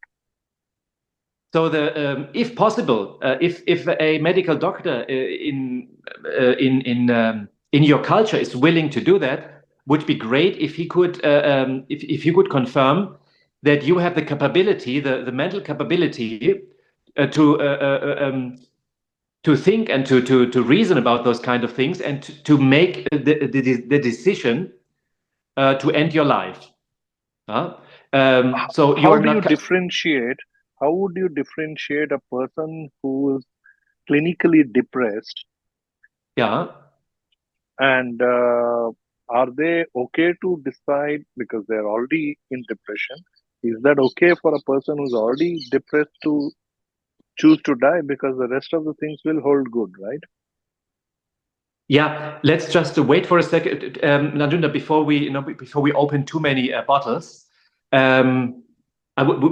So if possible, if a medical doctor in your culture is willing to do that, would be great if he could if you could confirm that you have the capability, the mental capability to think and to reason about those kind of things, and to make the decision to end your life. So you How are do you not. differentiate? How would you differentiate a person who is clinically depressed Yeah. and are they okay to decide because they're already in depression? Is that okay for a person who's already depressed to choose to die because the rest of the things will hold good, right? Yeah, let's just wait for a second, Nanjunda, before we open too many bottles.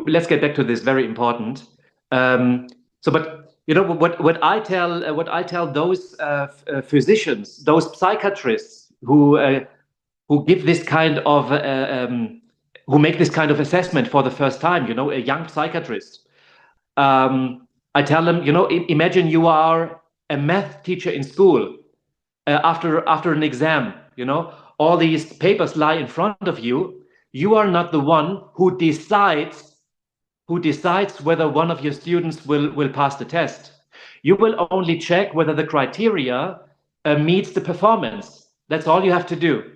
Let's get back to this. Very important. But what I tell those physicians, those psychiatrists who give this kind of who make this kind of assessment for the first time. A young psychiatrist. I tell them, imagine you are a math teacher in school. After an exam, all these papers lie in front of you. You are not the one who decides whether one of your students will pass the test. You will only check whether the criteria meets the performance. That's all you have to do.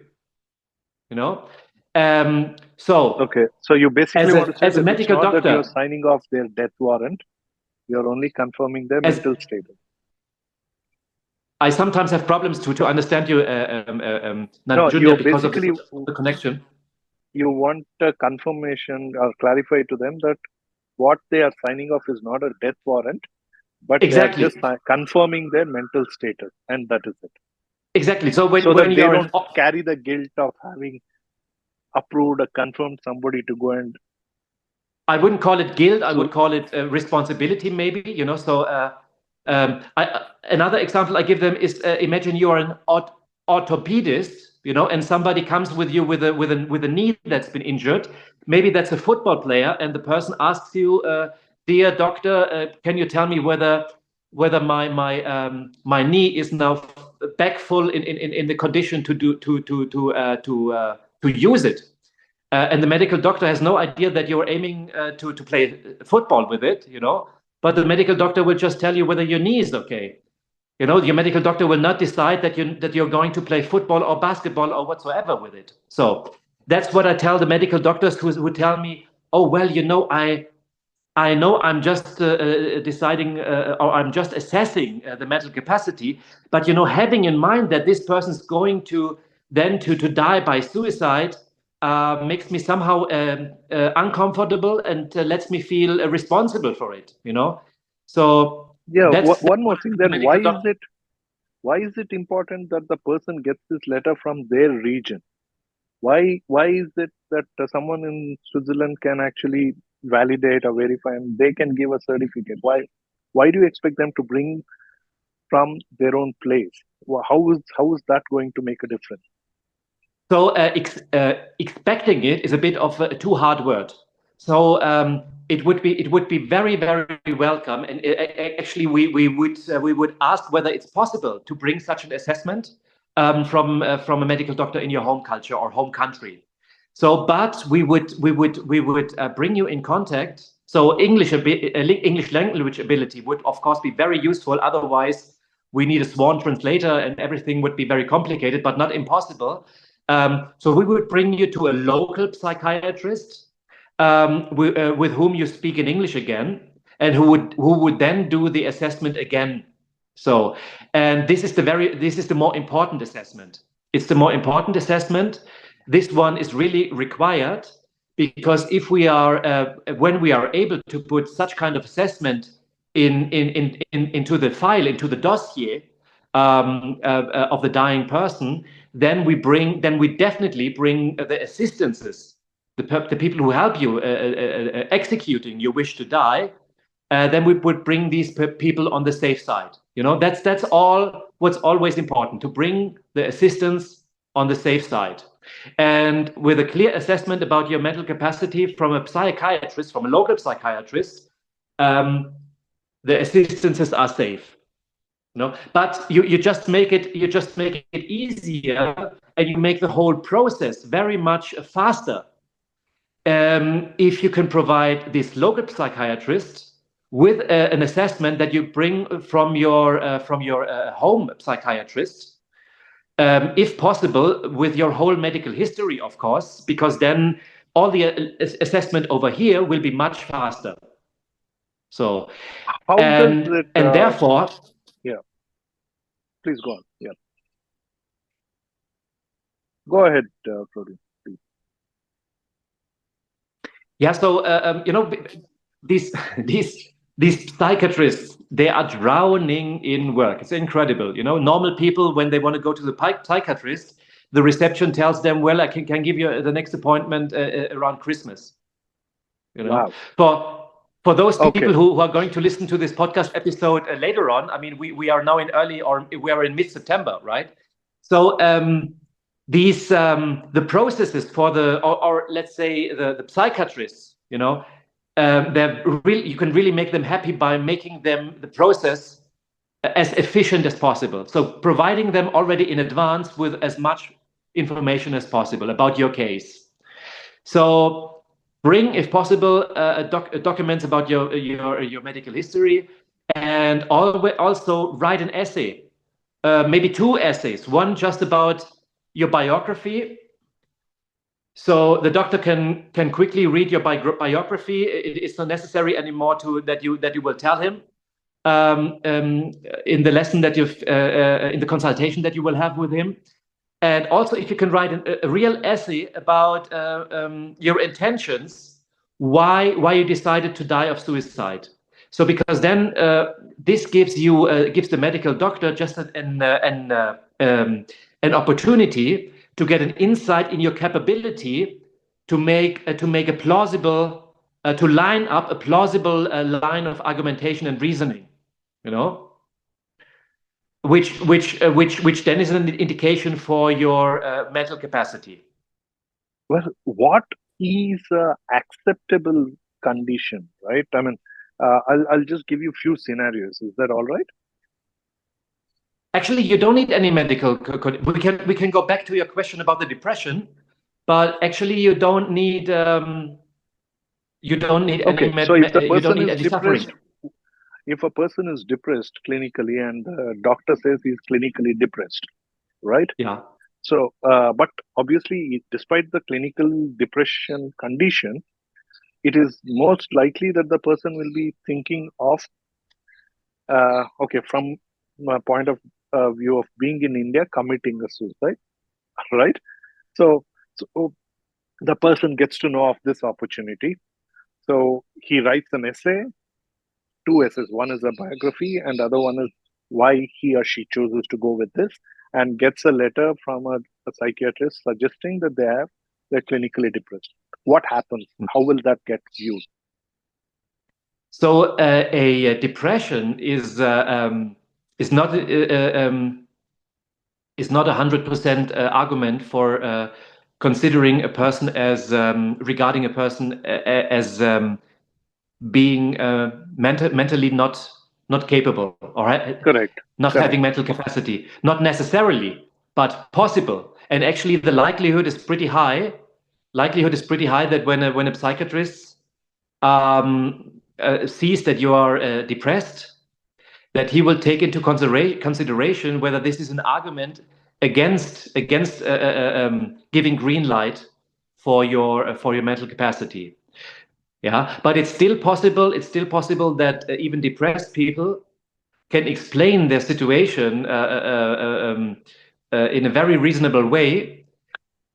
So Okay, so you basically want to say as a that it's medical not that you're doctor, signing off their death warrant, you're only confirming their as mental status. I sometimes have problems to understand you, No, you Nanjunda, because of basically the connection. you want a confirmation or clarify to them that what they are signing off is not a death warrant, but they are Exactly. just confirming their mental status, and that is it. Exactly. So so when that they you're don't carry the guilt of having approved or confirmed somebody to go and. I wouldn't call it guilt. I would So call it responsibility, maybe. So another example I give them is imagine you are an orthopedist, and somebody comes with you with a knee that's been injured. Maybe that's a football player, and the person asks you, "Dear doctor, can you tell me whether my knee is now back full in the condition to do to use it?" And the medical doctor has no idea that you're aiming to play football with it, but the medical doctor will just tell you whether your knee is okay. Your medical doctor will not decide that you're going to play football or basketball or whatsoever with it. So that's what I tell the medical doctors who tell me, oh, well, I know I'm just deciding or I'm just assessing the mental capacity, but having in mind that this person's going to then to die by suicide makes me somehow uncomfortable and lets me feel responsible for it. So yeah, that's one more thing. the Then medical doctor. why is it important that the person gets this letter from their region? Why is it that someone in Switzerland can actually validate or verify and they can give a certificate? Why do you expect them to bring from their own place? How is that going to make a difference? So expecting it is a bit of a too hard word. So it would be very very welcome, and actually we would ask whether it's possible to bring such an assessment from a medical doctor in your home culture or home country. So, but we would bring you in contact. So English language ability would of course be very useful. Otherwise, we need a sworn translator, and everything would be very complicated, but not impossible. So we would bring you to a local psychiatrist with whom you speak in English again, and who would then do the assessment again. So, and this is the more important assessment. It's the more important assessment. This one is really required because if we are when we are able to put such kind of assessment into the file, into the dossier of the dying person, then we definitely bring the assistances, the people who help you executing your wish to die. Then we would bring these people on the safe side. That's all. What's always important, to bring the assistance on the safe side, and with a clear assessment about your mental capacity from a psychiatrist, from a local psychiatrist, the assistances are safe. But you just make it easier, and you make the whole process very much faster if you can provide this local psychiatrist with an assessment that you bring from your home psychiatrist, if possible with your whole medical history, of course, because then all the assessment over here will be much faster. So How does it? and therefore, Yeah, please go on. Yeah, go ahead, Florian. Please. yeah. So these these psychiatrists, they are drowning in work. It's incredible. Normal people, when they want to go to the psychiatrist, the reception tells them, well, I can give you the next appointment around Christmas. Wow. For those people Okay. who are going to listen to this podcast episode later on, I mean, we are now in early, or we are in mid-September, right? So these the processes for or let's say the psychiatrists, they're really, you can really make them happy by making them the process as efficient as possible. So providing them already in advance with as much information as possible about your case. So bring, if possible, documents about your medical history, and also write an essay, maybe two essays. One just about your biography, so the doctor can quickly read your biography. It's not necessary anymore that you will tell him in the lesson that you've in the consultation that you will have with him. And also, if you can write a real essay about your intentions, why you decided to die of suicide. So because then this gives the medical doctor just an opportunity to get an insight in your capability to make a plausible, to line up a plausible line of argumentation and reasoning, you know, which then is an indication for your mental capacity. Well, what is acceptable condition, right? I mean, I'll just give you a few scenarios. Is that all right? Actually, you don't need any medical. We can go back to your question about the depression, but actually, you don't need any Okay, so if the you don't person need is any suffering. depressed, if a person is depressed clinically and the doctor says he's clinically depressed, right? Yeah. So, but obviously, despite the clinical depression condition, it is most likely that the person will be thinking of, okay, from my point of view of being in India, committing a suicide, right? So the person gets to know of this opportunity. So he writes an essay, two essays. One is a biography, and the other one is why he or she chooses to go with this, and gets a letter from a psychiatrist suggesting that they're clinically depressed. What happens? How will that get viewed? So a depression is not is not 100% argument for considering a person as regarding a person as being mentally not capable or Correct. not Correct. having mental capacity. Not necessarily, but possible. And actually, the likelihood is pretty high. Likelihood is pretty high that when a psychiatrist sees that you are depressed, that he will take into consideration whether this is an argument against giving green light for your mental capacity. Yeah, but it's still possible. It's still possible that even depressed people can explain their situation in a very reasonable way,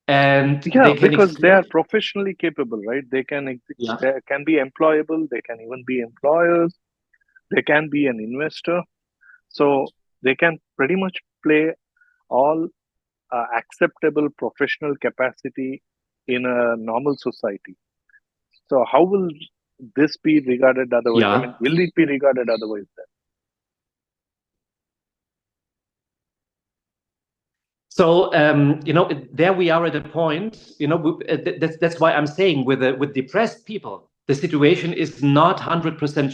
and Yeah, they can because they explain. are professionally capable, right? Yeah. They can be employable. They can even be employers. They can be an investor. So they can pretty much play all acceptable professional capacity in a normal society. So how will this be regarded otherwise? I mean, Yeah. will it be regarded otherwise then? So there we are at a point. That's why I'm saying with depressed people, the situation is not 100%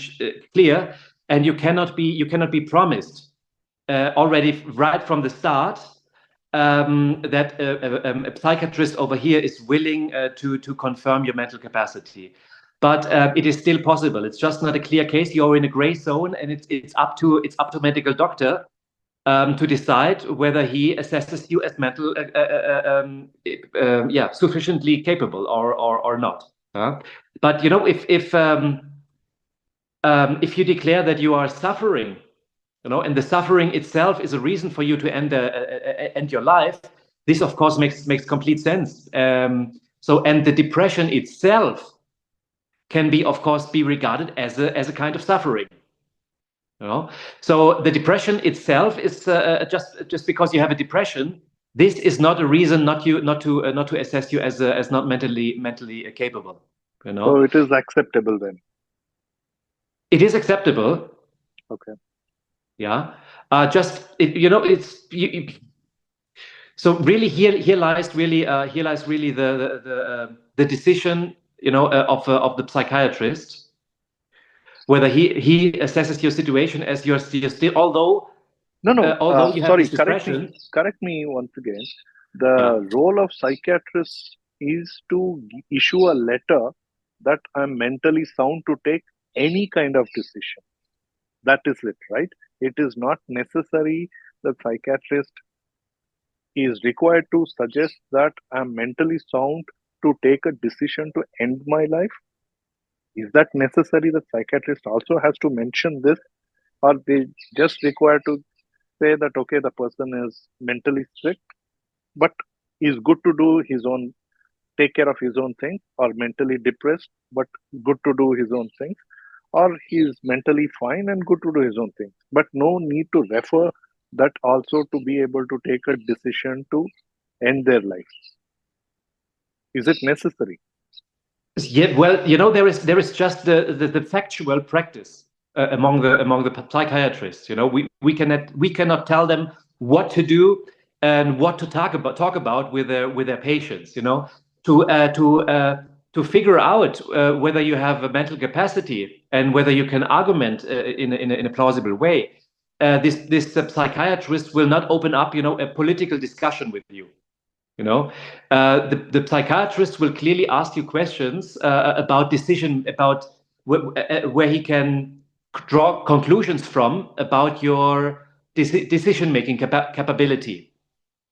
clear, and you cannot be promised already right from the start that a psychiatrist over here is willing to confirm your mental capacity. But it is still possible. It's just not a clear case. You're in a gray zone, and it's up to medical doctor to decide whether he assesses you as mental, sufficiently capable or not. But if you declare that you are suffering, and the suffering itself is a reason for you to end your life, this of course makes complete sense. And the depression itself can be, of course, be regarded as a kind of suffering. So the depression itself is just because you have a depression. This is not a reason not to assess you as not mentally capable. So it is acceptable then. It is acceptable. Okay. Yeah. So really here lies really the decision of the psychiatrist, whether he assesses your situation as you're still, although you have Sorry, this depression. correct me once again. The role of psychiatrists is to issue a letter that I'm mentally sound to take any kind of decision. That is it, right? It is not necessary that psychiatrist is required to suggest that I'm mentally sound to take a decision to end my life. Is that necessary that psychiatrist also has to mention this, or they just require to say that okay, the person is mentally sick, but is good to do his own, take care of his own things, or mentally depressed, but good to do his own things, or he is mentally fine and good to do his own things, but no need to refer that also to be able to take a decision to end their life? Is it necessary? Yeah, well, there is just the factual practice among the psychiatrists. We cannot tell them what to do and what to talk about with their patients. To figure out whether you have a mental capacity and whether you can argument in a plausible way. This psychiatrist will not open up a political discussion with you. You know, the psychiatrist will clearly ask you questions about decision, about where he can draw conclusions from about your decision-making capability.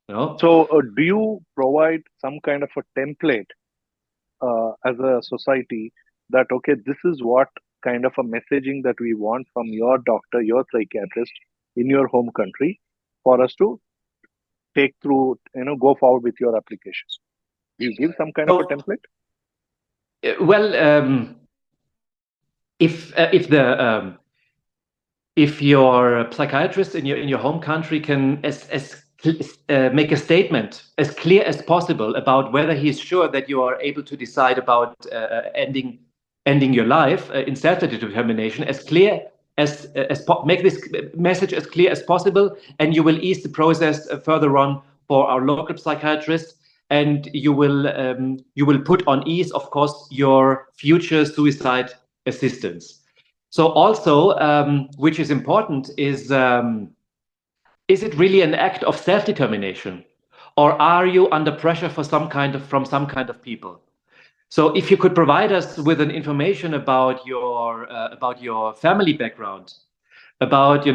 So, do you provide some kind of a template as a society that, okay, this is what kind of a messaging that we want from your doctor, your psychiatrist in your home country for us to take through, go forward with your application? Do you give some kind of a So, template? well, if your psychiatrist in your home country can make a statement as clear as possible about whether he is sure that you are able to decide about ending your life in self-determination, as clear make this message as clear as possible, and you will ease the process further on for our local psychiatrist, and you will put on ease, of course, your future suicide assistance. So also, which is important, is it really an act of self-determination, or are you under pressure from some kind of people? So if you could provide us with an information about your family background, about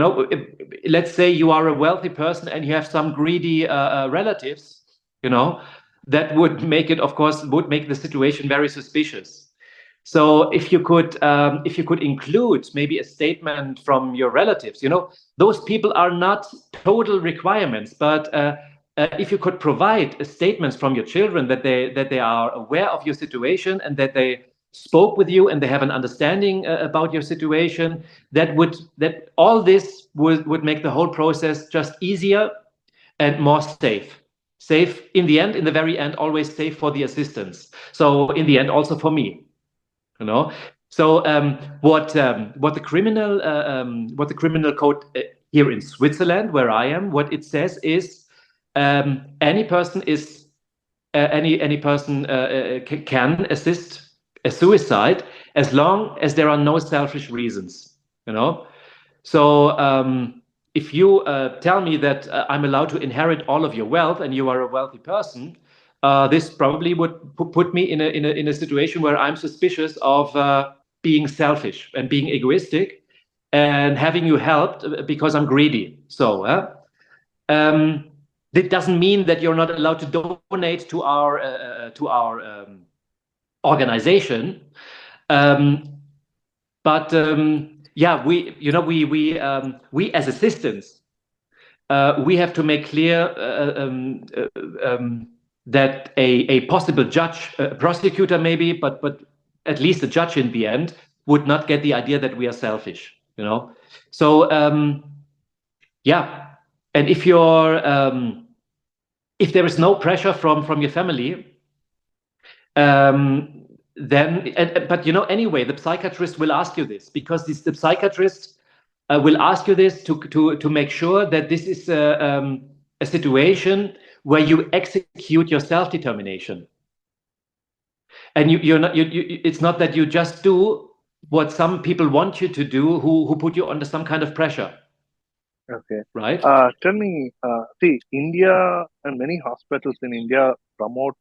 let's say you are a wealthy person and you have some greedy relatives, that would make it, of course, would make the situation very suspicious. So if you could include maybe a statement from your relatives, those people are not total requirements, but if you could provide statements from your children that they are aware of your situation and that they spoke with you and they have an understanding about your situation, that all this would make the whole process just easier and more safe. Safe in the end, in the very end, always safe for the assistants. So in the end, also for me. So what the criminal code here in Switzerland, where I am, what it says is any person can assist a suicide as long as there are no selfish reasons. So if you tell me that I'm allowed to inherit all of your wealth and you are a wealthy person, this probably would put me in a situation where I'm suspicious of being selfish and being egoistic and having you helped because I'm greedy. So that doesn't mean that you're not allowed to donate to our organization. But yeah, we as assistants, we have to make clear that a possible judge, a prosecutor maybe, but at least a judge in the end would not get the idea that we are selfish. So yeah, and if there is no pressure from your family, then but anyway, the psychiatrist will ask you this, because the psychiatrist will ask you this to make sure that this is a situation where you execute your self-determination, and it's not that you just do what some people want you to do who put you under some kind of pressure. Okay. Right? Tell me, see, India and many hospitals in India promote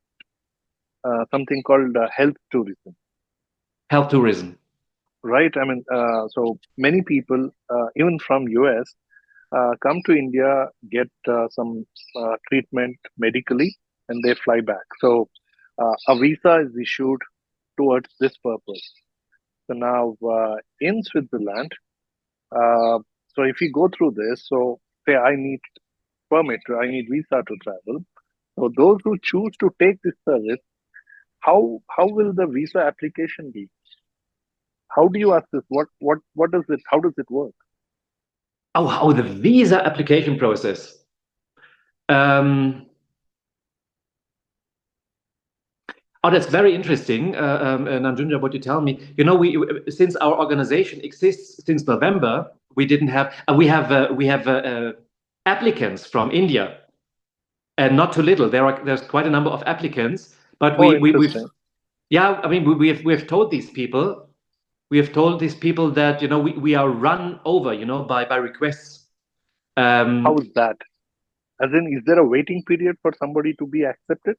something called health tourism. Health tourism. Right? I mean, so many people, even from US, come to India, get some treatment medically, and they fly back. So a visa is issued towards this purpose. So now in Switzerland, uh, so if you go through this, so say I need permit, I need visa to travel. So those who choose to take this service, how will the visa application be? How do you ask this? What does it? How does it work? Oh, the visa application process. Oh, that's very interesting, Nanjunja, what you tell me. You know, since our organization exists since November, we didn't have we have applicants from India, and not too little. There's quite a number of applicants, but Oh, we've interesting. yeah, I mean we have told these people that we are run over, by requests. How is that? As in, is there a waiting period for somebody to be accepted?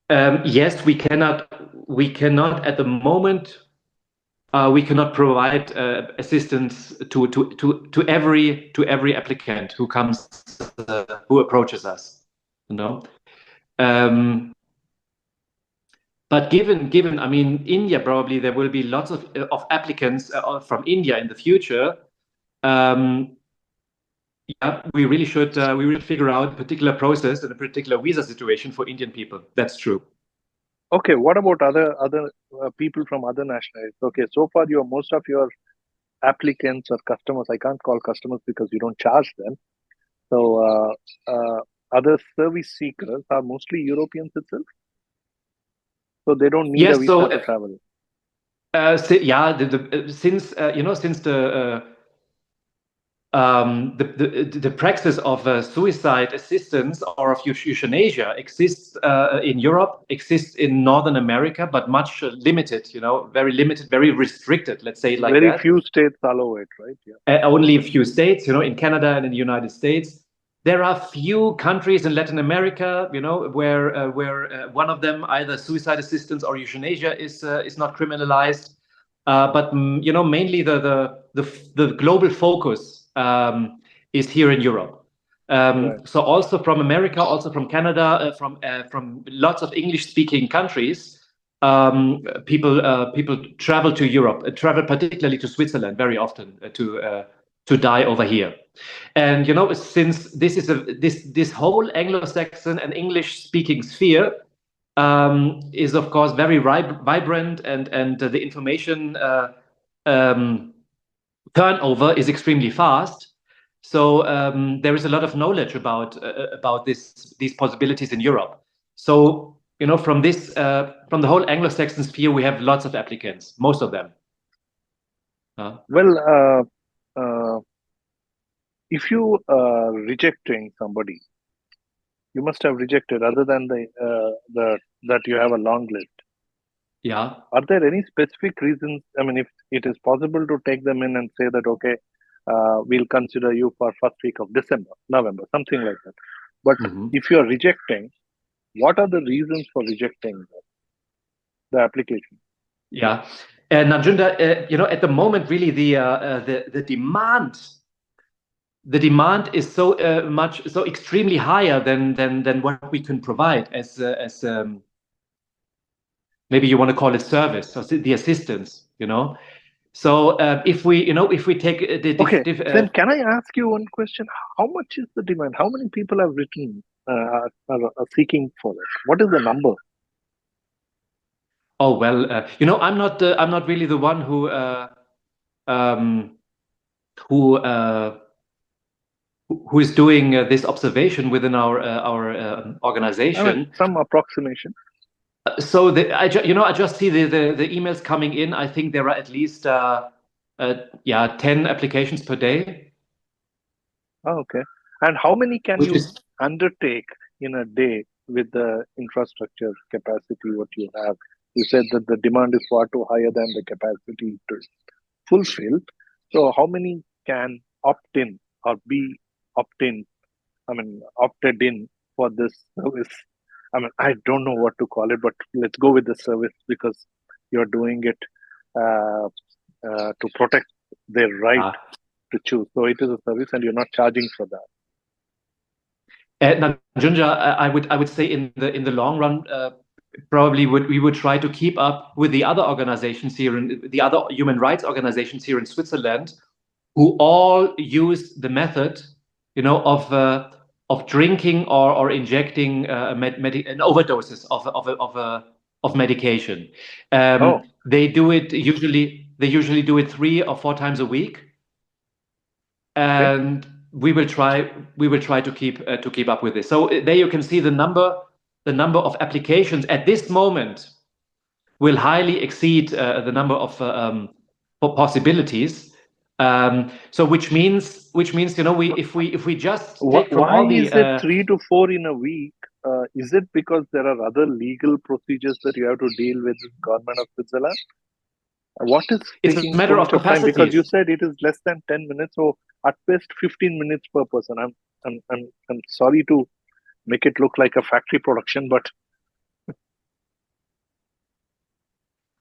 Yes, we cannot at the moment. We cannot provide assistance to every applicant who comes who approaches us. You know, but given I mean India, probably there will be lots of applicants from India in the future. Yeah, we really should figure out a particular process and a particular visa situation for Indian people. That's true. Okay, what about other people from other nationalities? Okay, so far most of your applicants or customers, I can't call customers because you don't charge them. So other service seekers are mostly Europeans itself, so they don't need a Yes. visa So to travel. yeah, since since the practice of suicide assistance or of euthanasia exists in Europe, exists in Northern America, but much limited, very limited, very restricted, let's say it like Very that. few states allow it, right? Yeah. Only a few states, in Canada and in the United States. There are few countries in Latin America, where one of them, either suicide assistance or euthanasia, is not criminalized. But mainly the global focus is here in Europe. Right. So also from America, also from Canada, from lots of English-speaking countries, people travel to Europe, travel particularly to Switzerland very often to die over here. And since this is this whole Anglo-Saxon and English-speaking sphere is of course very vibrant, and the information turnover is extremely fast. So there is a lot of knowledge about these possibilities in Europe. So from from the whole Anglo-Saxon sphere, we have lots of applicants, most of them. Well, if you are rejecting somebody, you must have rejected other than the that you have a long list. Yeah. Are there any specific reasons? I mean, if it is possible to take them in and say that, okay, we'll consider you for first week of December, November, something like that. But if you are rejecting, what are the reasons for rejecting the application? Yeah, and Nanjunda, at the moment, really the demand is so extremely higher than what we can provide as maybe you want to call it service or the assistance. So if we take Okay, then can I ask you one question? How much is the demand? How many people have written are seeking for it? What is the number? Oh well, I'm not really the one who who is doing this observation within our organization. I mean, some approximation. So I just see the emails coming in. I think there are at least 10 applications per day. Oh, okay. And how many can you undertake in a day with the infrastructure capacity what you have? You said that the demand is far too higher than the capacity to fulfill. So how many can opt in or be opted in for this service? I mean, I don't know what to call it, but let's go with the service because you're doing it to protect their right to choose. So it is a service, and you're not charging for that. Nanjunja, I would say in the long run, probably we would try to keep up with the other organizations here, and the other human rights organizations here in Switzerland, who all use the method, of drinking or injecting overdoses of medication. They do it usually. They usually do it 3 or 4 times a week. and we will try to keep up with this. So there you can see the number of applications at this moment will highly exceed the number of possibilities. So which means if we just take from Why all the is it 3 to 4 in a week? Is it because there are other legal procedures that you have to deal with the government of Switzerland? What is it's a taking so matter of much of time? Because you capacities. said it is less than 10 minutes, or at best 15 minutes per person. I'm sorry to make it look like a factory production, but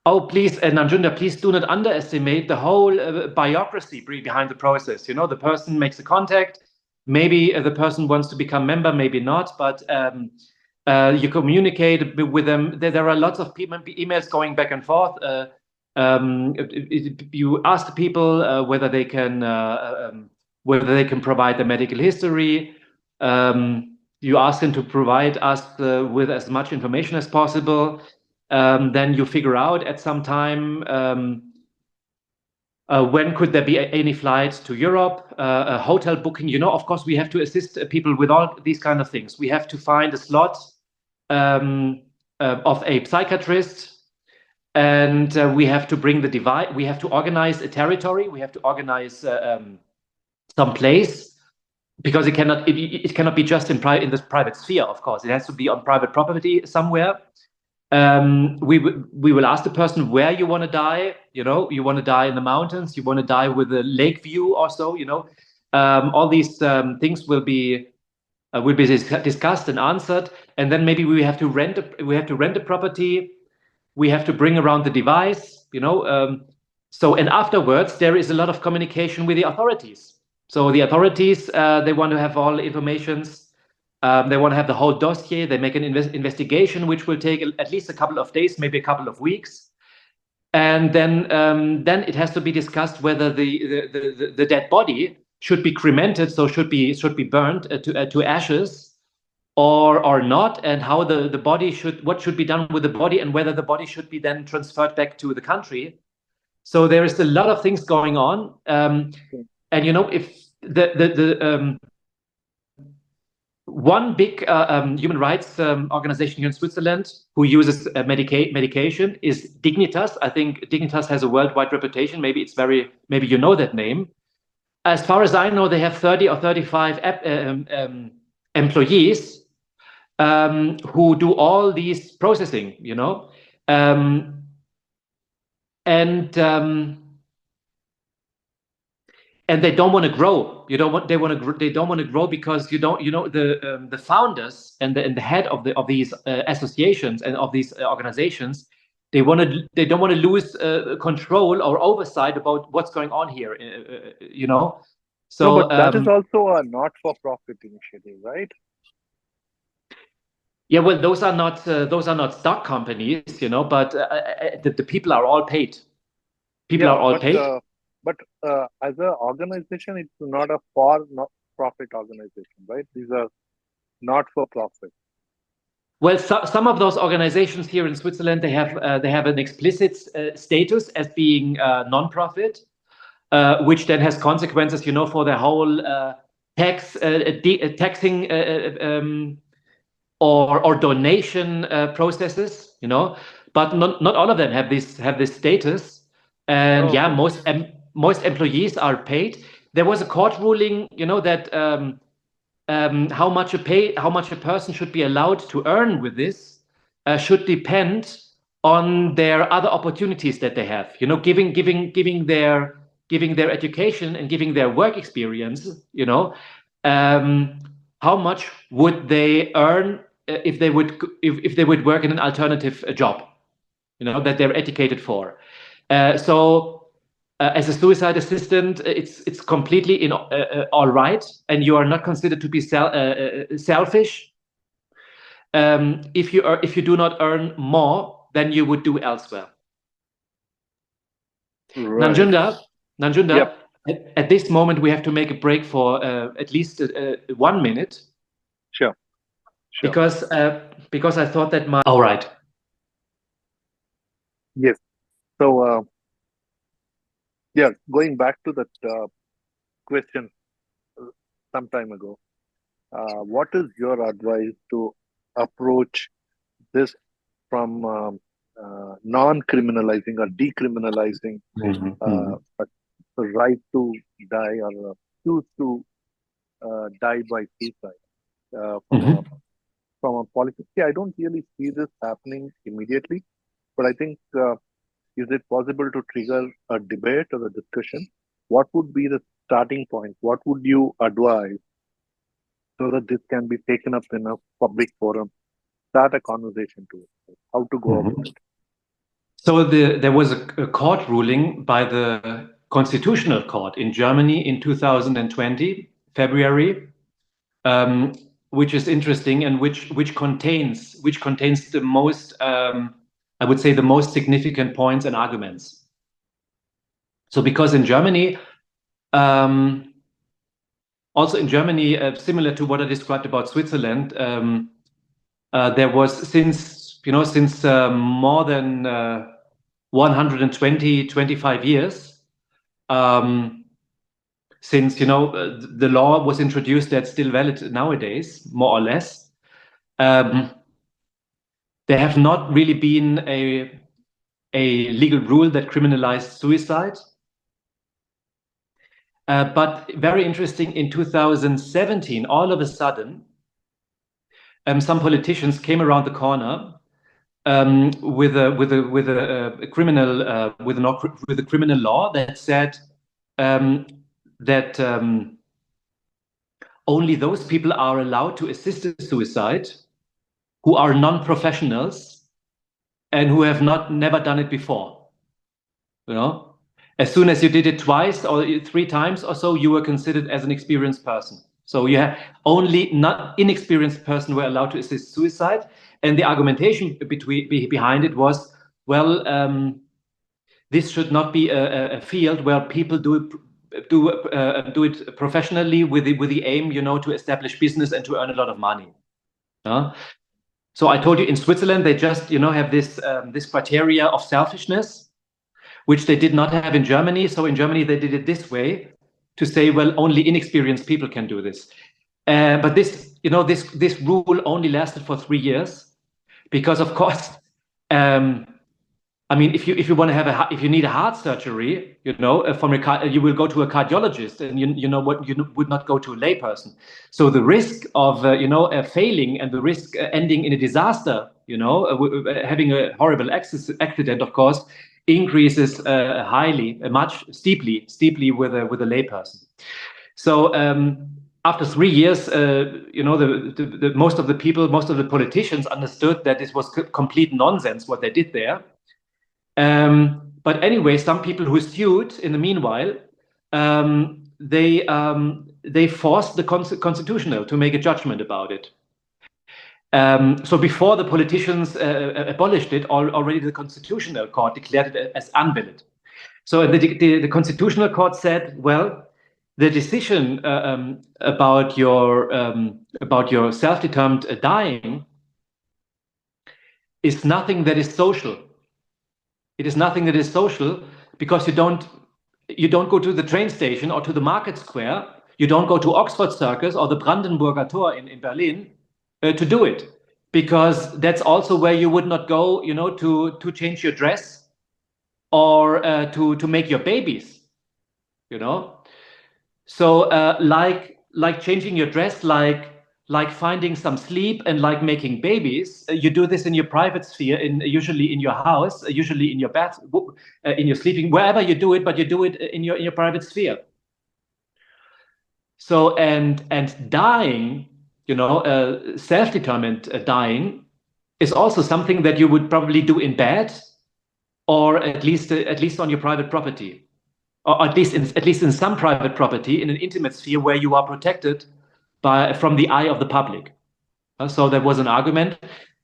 Oh, please, Nanjunda, please do not underestimate the whole bureaucracy behind the process. You know, the person makes a contact. Maybe the person wants to become member, maybe not, but you communicate with them. There are lots of people, emails going back and forth. You ask people whether they can provide the medical history. You ask them to provide us with as much information as possible. Then you figure out at some time when could there be any flights to Europe, a hotel booking. You know, of course, we have to assist people with all these kind of things. We have to find a slot of a psychiatrist, and we have to bring the device. We have to organize a territory. We have to organize some place, because it cannot be just in this private sphere. Of course, it has to be on private property somewhere. We will ask the person where you want to die. You know, you want to die in the mountains, you want to die with a lake view or so. You know, all these things will be discussed and answered, and then maybe we have to rent a property. We have to bring around the device. You know, so and afterwards there is a lot of communication with the authorities. So the authorities they want to have all informations. They want to have the whole dossier. They make an investigation, which will take at least a couple of days, maybe a couple of weeks, and then it has to be discussed whether the dead body should be cremated, so should be burned to ashes, or not, and how the body what should be done with the body, and whether the body should be then transferred back to the country. So there is a lot of things going on, and you know, if the one big human rights organization here in Switzerland who uses medication is Dignitas. I think Dignitas has a worldwide reputation. Maybe you know that name. As far as I know, they have 30 or 35 employees who do all these processing, you know, and they don't want to grow. They don't want to grow because the founders and the head of these associations and of these organizations, they don't want to lose control or oversight about what's going on here. You know, so no, but that is also a not-for-profit initiative, right? Yeah, well, those are not stock companies, you know, but the people are all paid. People are all paid. But as an organization, it's not a for-profit organization, right? These are not-for-profit. Well, some of those organizations here in Switzerland, they have an explicit status as being non-profit, which then has consequences, you know, for their whole taxing or donation processes, you know. But not all of them have this status, and yeah, most employees are paid. There was a court ruling, you know, that how much a person should be allowed to earn with this should depend on their other opportunities that they have. You know, giving their education and giving their work experience. You know, how much would they earn if they would work in an alternative job? You know, that they're educated for. As a suicide assistant, it's completely all right, and you are not considered to be selfish if you do not earn more than you would do elsewhere. Right. Nanjunda, Yep. at this moment we have to make a break for at least 1 minute. Sure. Because I thought that all right. Yes. So yeah, going back to that question, some time ago. What is your advice to approach this from non-criminalizing or decriminalizing Mhm. a right to die or choose to die by suicide Mhm. from a policy? See, I don't really see this happening immediately, but I think is it possible to trigger a debate or a discussion? What would be the starting point? What would you advise so that this can be taken up in a public forum? Start a conversation to it. How to go about Mhm. it? So there was a court ruling by the Constitutional Court in Germany in 2020, February, um, which is interesting and which contains the most, I would say, the most significant points and arguments. So because in Germany, um, also in Germany, similar to what I described about Switzerland, there was since more than 120, 25 years, since the law was introduced that's still valid nowadays, more or less. There have not really been a legal rule that criminalized suicide. But very interesting, in 2017, all of a sudden, some politicians came around the corner with a criminal law that said um, that only those people are allowed to assist in suicide who are non-professionals and who have never done it before. As soon as you did it twice or three times or so, you were considered as an experienced person. So you have only not inexperienced person were allowed to assist suicide. And the argumentation behind it was, well, this should not be a field where people do it professionally with the aim, to establish business and to earn a lot of money. So I told you, in Switzerland they just have this criteria of selfishness, which they did not have in Germany. So in Germany they did it this way, to say, well, only inexperienced people can do this. But this rule only lasted for 3 years, because of course, I mean, if you want to if you need a heart surgery, you will go to a cardiologist, and you would not go to a layperson. So the risk of failing, and the risk ending in a disaster, having a horrible accident, of course, increases much steeply with a layperson. So after 3 years, most of the politicians understood that this was complete nonsense what they did there. But anyway, some people who sued in the meanwhile, they forced the constitutional to make a judgment about it. So before the politicians abolished it, already the Constitutional Court declared it as unvalid. So the Constitutional Court said, well, the decision about your self-determined dying is nothing that is social. It is nothing that is social, because you don't go to the train station or to the market square. You don't go to Oxford Circus or the Brandenburger Tor in Berlin to do it, because that's also where you would not go, to change your dress or to make your babies, So like changing your dress, like finding some sleep, and like making babies, you do this in your private sphere, usually in your house, usually in your bath, in your sleeping, wherever you do it, but you do it in your private sphere. So and dying, self-determined dying, is also something that you would probably do in bed, or at least on your private property, or at least in some private property, in an intimate sphere where you are protected from the eye of the public. So there was an argument.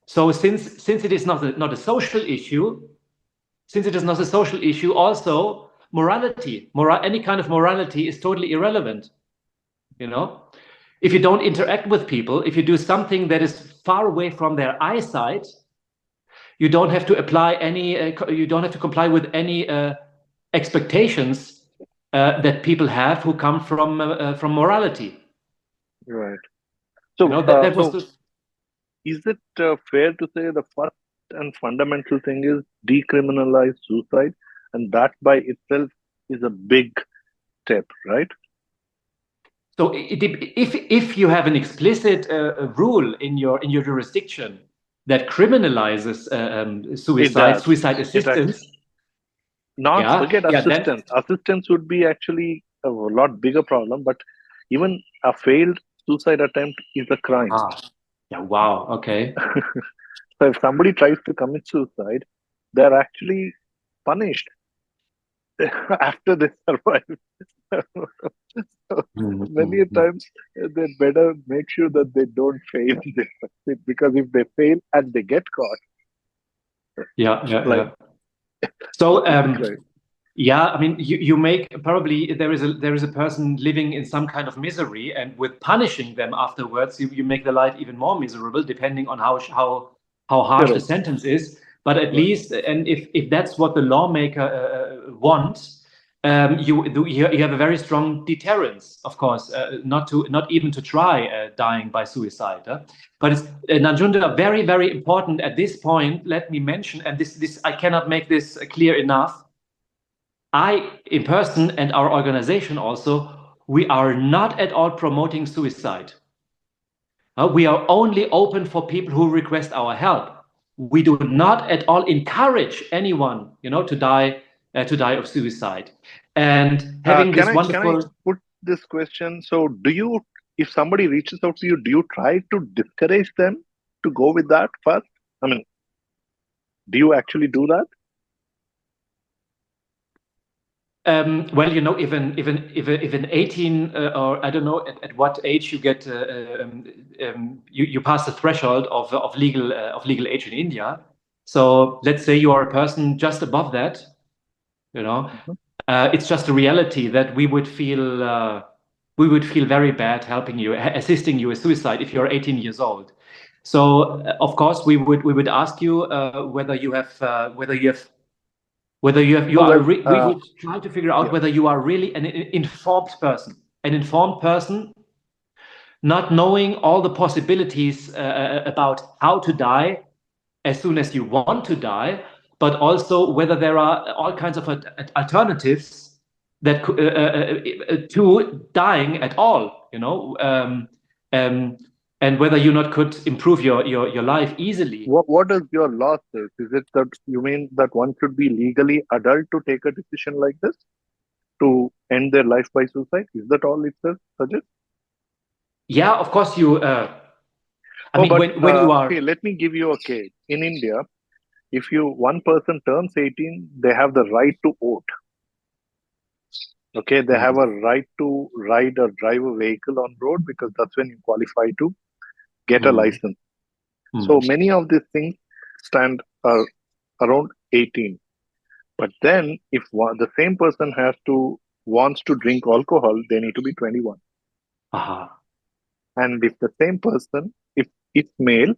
So since it is not a social issue, also morality, any kind of morality is totally irrelevant. If you don't interact with people, if you do something that is far away from their eyesight, you don't have to comply with any expectations that people have who come from morality. Right. So, That was so the. is it fair to say the first and fundamental thing is decriminalize suicide, and that by itself is a big step, right? So if you have an explicit rule in your jurisdiction that criminalizes It suicide, does. suicide It actually, assistance, not forget yeah, then assistance. Assistance would be actually a lot bigger problem, but even a failed suicide attempt is a crime. yeah, wow, okay, So if somebody tries to commit suicide, they're actually punished after they survive. So Mhm, many a mhm. times they better make sure that they don't fail, they succeed, because if they fail and they get caught, Yeah, yeah, like yeah. So it's a crime. yeah, I mean, you make probably there is a person living in some kind of misery, and with punishing them afterwards, you make their life even more miserable, depending on how harsh the Correct. sentence is. But at Right. least, and if that's what the lawmaker wants, you have a very strong deterrence, of course, not even to try dying by suicide. But it's Nanjunda, very very important at this point. Let me mention, and this I cannot make this clear enough. I, in person, and our organization also, we are not at all promoting suicide. We are only open for people who request our help. We do not at all encourage anyone, to die of suicide. And having Can this I wonderful. put this question? So, do you, if somebody reaches out to you, do you try to discourage them to go with that first? I mean, do you actually do that? Well, if an 18 or I don't know at what age you get you pass the threshold of legal age in India. So let's say you are a person just above that, you know, Mhm. it's just a reality that we would feel very bad helping you, assisting you with suicide if you're 18 years old. So of course we would ask you Oh well, we would try to figure out yeah. whether you are really an informed person, not knowing all the possibilities about how to die as soon as you want to die, but also whether there are all kinds of alternatives that to dying at all, um, and whether you not could improve your life easily. What does your law say? Is it that you mean that one should be legally adult to take a decision like this to end their life by suicide? Is that all it says, suggests? Yeah, of course you. I Oh, mean, but when you are. okay, let me give you a case. In India, if you one person turns 18, they have the right to vote. Okay, they have Mm, a right to ride or drive a vehicle on road because that's when you qualify to get a mm, license. So mm. many of these things stand around 18. But then, if the same person wants to drink alcohol, they need to be 21. Aha. And if the same person, if it's male,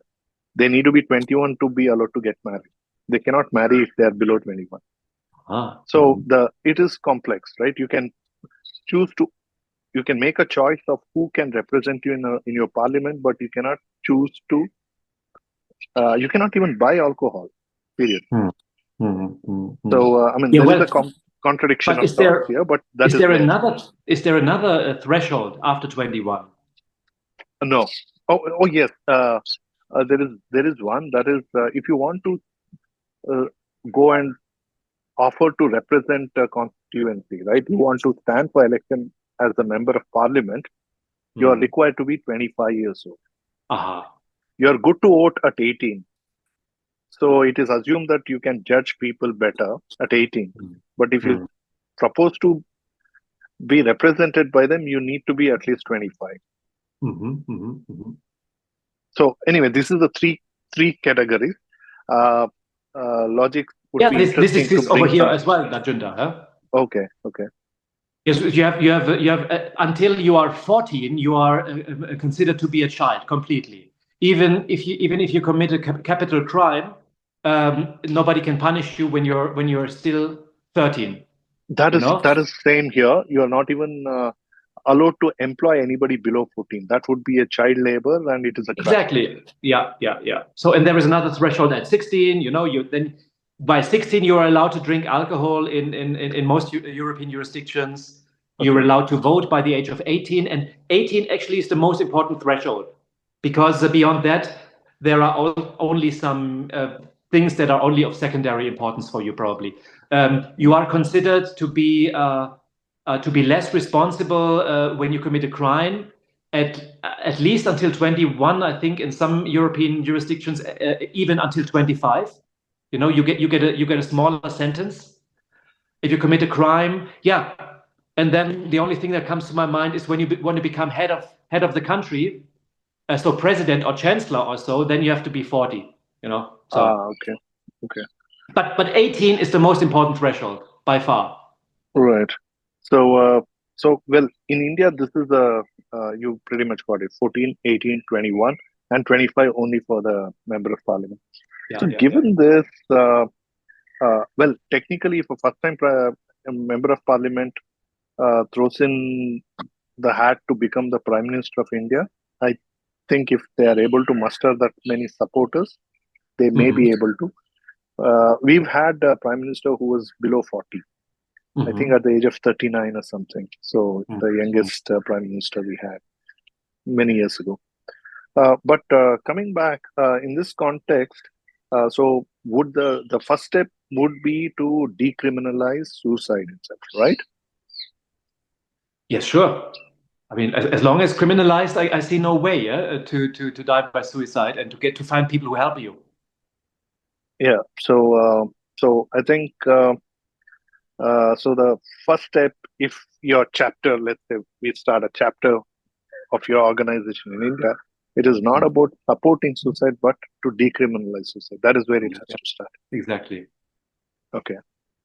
they need to be 21 to be allowed to get married. They cannot marry if they are below 21. Ah. So it is complex, right? Choose to you can make a choice of who can represent you in your parliament, but you cannot choose to. You cannot even buy alcohol. Period. Mm, mm, mm, mm. So I mean, Yeah, there is well, a contradiction but of is sorts there here, but that is is there there. another is there another threshold after 21? No. Oh yes. There is one that is if you want to uh, go and offer to represent a constituency, right? You want to stand for election as a member of parliament. You are Mm. required to be 25 years old. Aha. You are good to vote at 18. So it is assumed that you can judge people better at 18. Mm, But if you mm. propose to be represented by them, you need to be at least 25. Mhm, mhm, mhm. So anyway, this is the three categories. Uh, Logic would Yeah, be this interesting to exists over bring here some. as well, Najunda, huh? Okay, okay. Yes, you have until you are 14, you are considered to be a child completely. Even if you commit a capital crime, nobody can punish you when you're still 13. That You is know? that is same here. You are not even allowed to employ anybody below 14. That would be a child labor, and it is a crime. Exactly. Yeah. So, and there is another threshold at 16. You then by 16 you are allowed to drink alcohol in most European jurisdictions. You're Okay. allowed to vote by the age of 18, and 18 actually is the most important threshold, because beyond that there are only some things that are only of secondary importance for you. Probably you are considered to be less responsible when you commit a crime at least until 21. I think in some European jurisdictions even until 25. You get a smaller sentence if you commit a crime. Yeah. And then the only thing that comes to my mind is when you want to become head of the country, so president or chancellor or so, then you have to be 40. So Okay. Okay. but 18 is the most important threshold by far. Right. Well, in India, this is you pretty much got it: 14, 18, 21, and 25 only for the member of parliament. So, given this, well, technically, if a first-time a member of parliament throws in the hat to become the prime minister of India, I think if they are able to muster that many supporters, they may be able to. We've had a prime minister who was below 40. I think at the age of 39 or something. So the youngest prime minister we had many years ago. But coming back in this context, so would the first step would be to decriminalize suicide itself, right? Yes, sure. I mean, as long as criminalized, I see no way to die by suicide and to find people who help you. Yeah. So I think so. The first step, if your chapter, let's say we start a chapter of your organization in India, it is not about supporting suicide, but to decriminalize suicide. That is where it has to start. Exactly. Okay.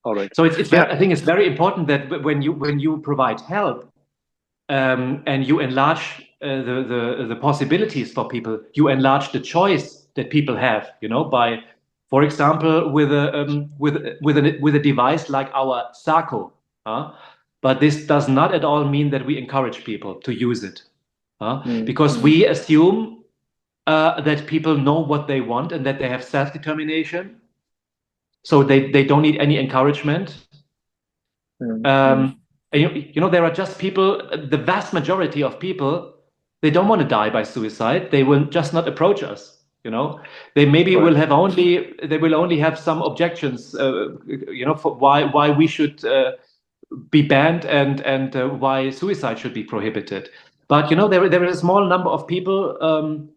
All right. So it's I think it's very important that when you provide help, and you enlarge the possibilities for people, you enlarge the choice that people have. By, for example, with a device like our Sako. But this does not at all mean that we encourage people to use it, because we assume that people know what they want and that they have self-determination, so they don't need any encouragement. And there are just people, the vast majority of people, they don't want to die by suicide. They will just not approach us. They maybe Right. will only have some objections, for why we should be banned and why suicide should be prohibited. But there is a small number of people,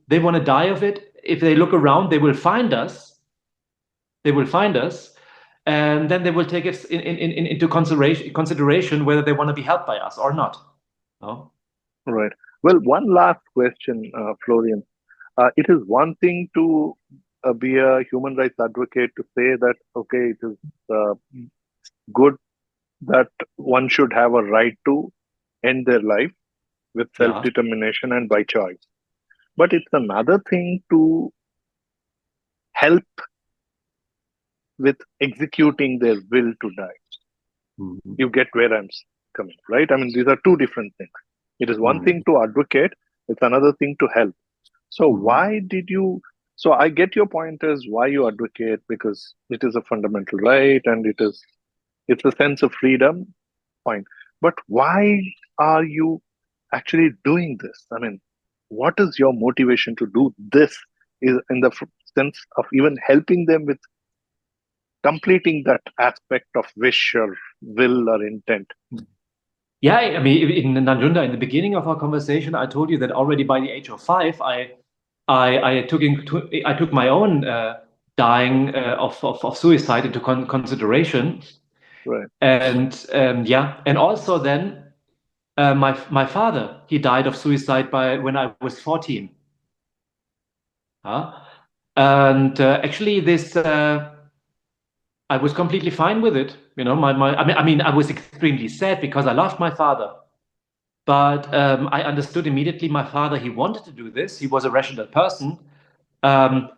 they want to die of it. If they look around, they will find us. And then they will take it into consideration whether they want to be helped by us or not. No? Right. Well, one last question, Florian. It is one thing to be a human rights advocate to say that, okay, it is good that one should have a right to end their life with self-determination and by choice. But it's another thing to help with executing their will to die. You get where I'm coming, right? I mean, these are two different things. It is one thing to advocate, it's another thing to help. So why did you? So I get your point as why you advocate, because it is a fundamental right and it's a sense of freedom. Fine. But why are you actually doing this? I mean, what is your motivation to do this? Is in the sense of even helping them with completing that aspect of wish or will or intent. Yeah, I mean, in Nanjunda, in the beginning of our conversation, I told you that already by the age of 5, I took my own dying of suicide into consideration. Right. And and also then my father, he died of suicide when I was 14. And actually this I was completely fine with it. I mean I was extremely sad because I loved my father. But I understood immediately my father, he wanted to do this. He was a rational person,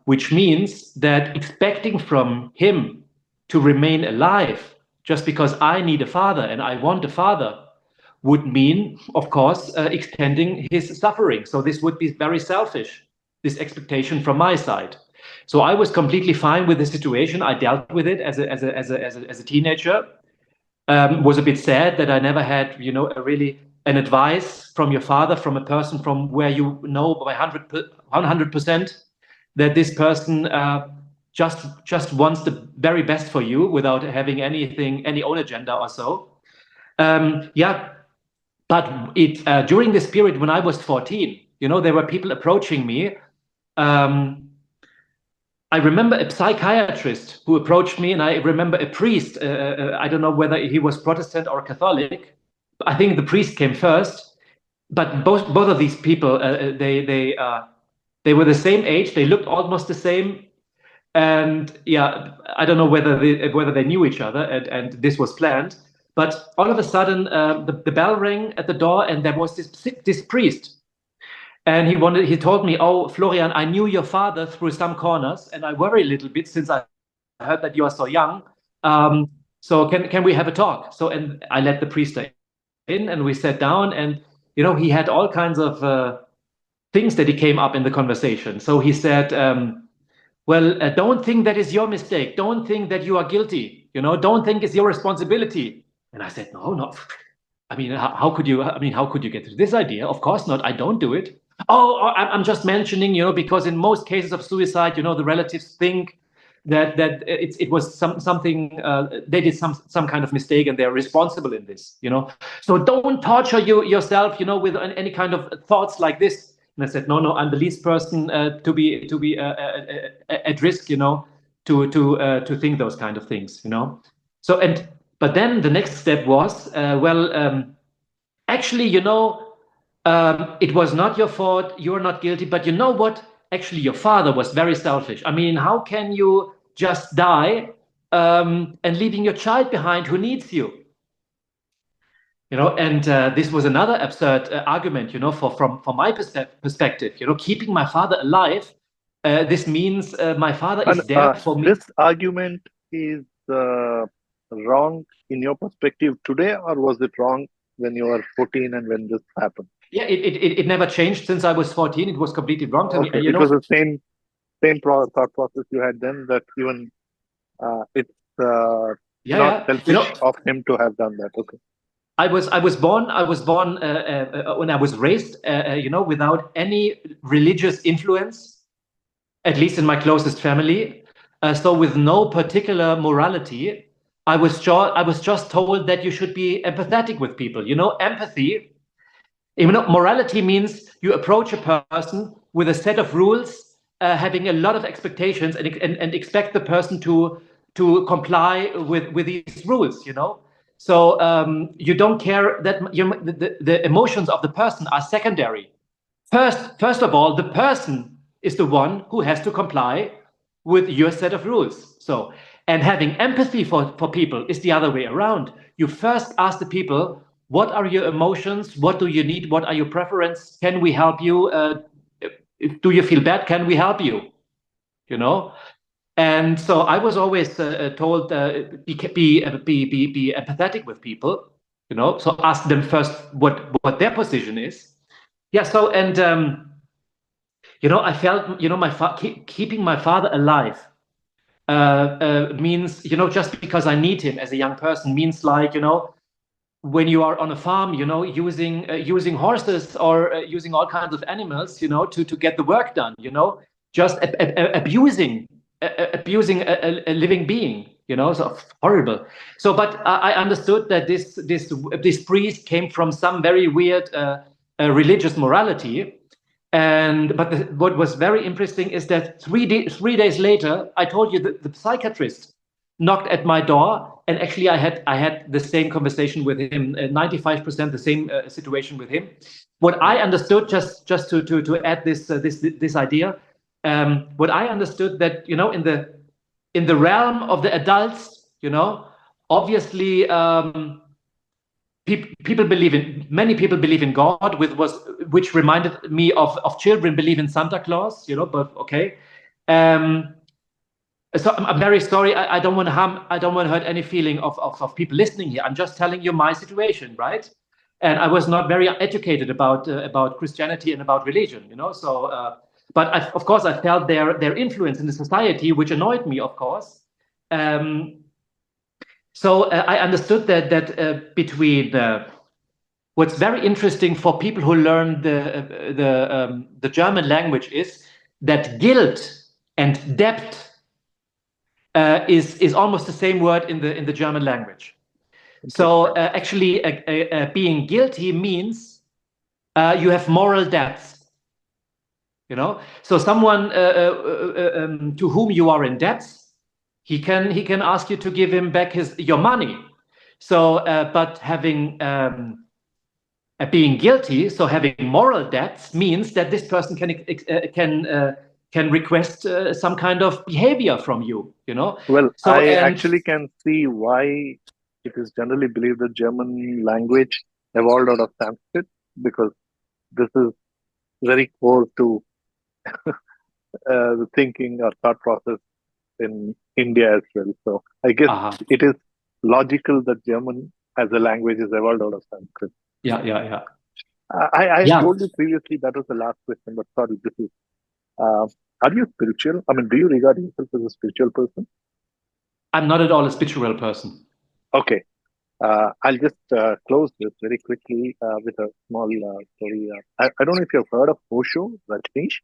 which means that expecting from him to remain alive just because I need a father and I want a father would mean, of course, extending his suffering. So this would be very selfish, this expectation from my side. So I was completely fine with the situation. I dealt with it as a teenager. Was a bit sad that I never had, an advice from your father, from a person from where you know by 100% that this person just wants the very best for you without having any own agenda or so. But during this period when I was 14, there were people approaching me. I remember a psychiatrist who approached me, and I remember a priest. I don't know whether he was Protestant or Catholic. I think the priest came first, but both of these people, they were the same age. They looked almost the same, and I don't know whether they knew each other, and this was planned. But all of a sudden, the bell rang at the door, and there was this priest. And he told me, "Oh, Florian, I knew your father through some corners, and I worry a little bit since I heard that you are so young. So can we have a talk?" So, and I let the priest in, and we sat down, and he had all kinds of things that he came up in the conversation. So he said, "Well, don't think that is your mistake. Don't think that you are guilty. Don't think it's your responsibility." And I said, "No. I mean, how could you? I mean, how could you get to this idea? Of course not. I don't do it." "Oh, I'm just mentioning, because in most cases of suicide, the relatives think that it was something they did some kind of mistake and they're responsible in this, So don't torture yourself, with any kind of thoughts like this." And I said, "No, I'm the least person to be at risk, to think those kind of things, So but then the next step was, actually, it was not your fault. You're not guilty. But you know what? Actually, your father was very selfish. I mean, how can you just die and leaving your child behind who needs you? And this was another absurd argument, from my perspective. Keeping my father alive. This means my father is there for me. This argument is wrong in your perspective today, or was it wrong when you were 14 and when this happened? Yeah, it never changed since I was 14. It was completely wrong to me. It was the same thought process you had then, that even it's not selfish of him to have done that. Okay. I was born when I was raised, without any religious influence, at least in my closest family. So with no particular morality. I was just told that you should be empathetic with people. Empathy. Morality means you approach a person with a set of rules, having a lot of expectations, and expect the person to comply with these rules. So you don't care that the emotions of the person are secondary. First of all, the person is the one who has to comply with your set of rules. So, and having empathy for people is the other way around. You first ask the people, what are your emotions? What do you need? What are your preferences? Can we help you? Do you feel bad? Can we help you? And so I was always told, be empathetic with people, So ask them first what their position is. Yeah. So and I felt keeping my father alive means just because I need him as a young person means like when you are on a farm, using horses or using all kinds of animals, to get the work done, just abusing a living being, so horrible. So, but I understood that this priest came from some very weird religious morality, but what was very interesting is that 3 days later, I told you that the psychiatrist knocked at my door, and actually I had the same conversation with him, 95% the same situation with him. What I understood, just to add this idea, what I understood that in the realm of the adults, obviously many people believe in God, which reminded me of children believe in Santa Claus, but okay. So I'm very sorry. I don't want to harm. I don't want to hurt any feeling of people listening here. I'm just telling you my situation, right? and I was not very educated about Christianity and about religion, So, but of course, I felt their influence in the society, which annoyed me, of course. So I understood that between what's very interesting for people who learn the German language is that guilt and debt is almost the same word in the German language. So actually, being guilty means you have moral debts. So someone to whom you are in debt, he can ask you to give him back your money. So, but having being guilty, so having moral debts, means that this person can request some kind of behavior from you. Well, So I and actually can see why it is generally believed that German language evolved out of Sanskrit, because this is very core to the thinking or thought process in India as well. So I guess it is logical that German as a language is evolved out of Sanskrit. Yeah. I told you previously that was the last question, but sorry, this is. Are you spiritual? I mean, do you regard yourself as a spiritual person? I'm not at all a spiritual person. Okay. I'll just close this very quickly with a small story. I don't know if you've heard of Osho, Rajneesh.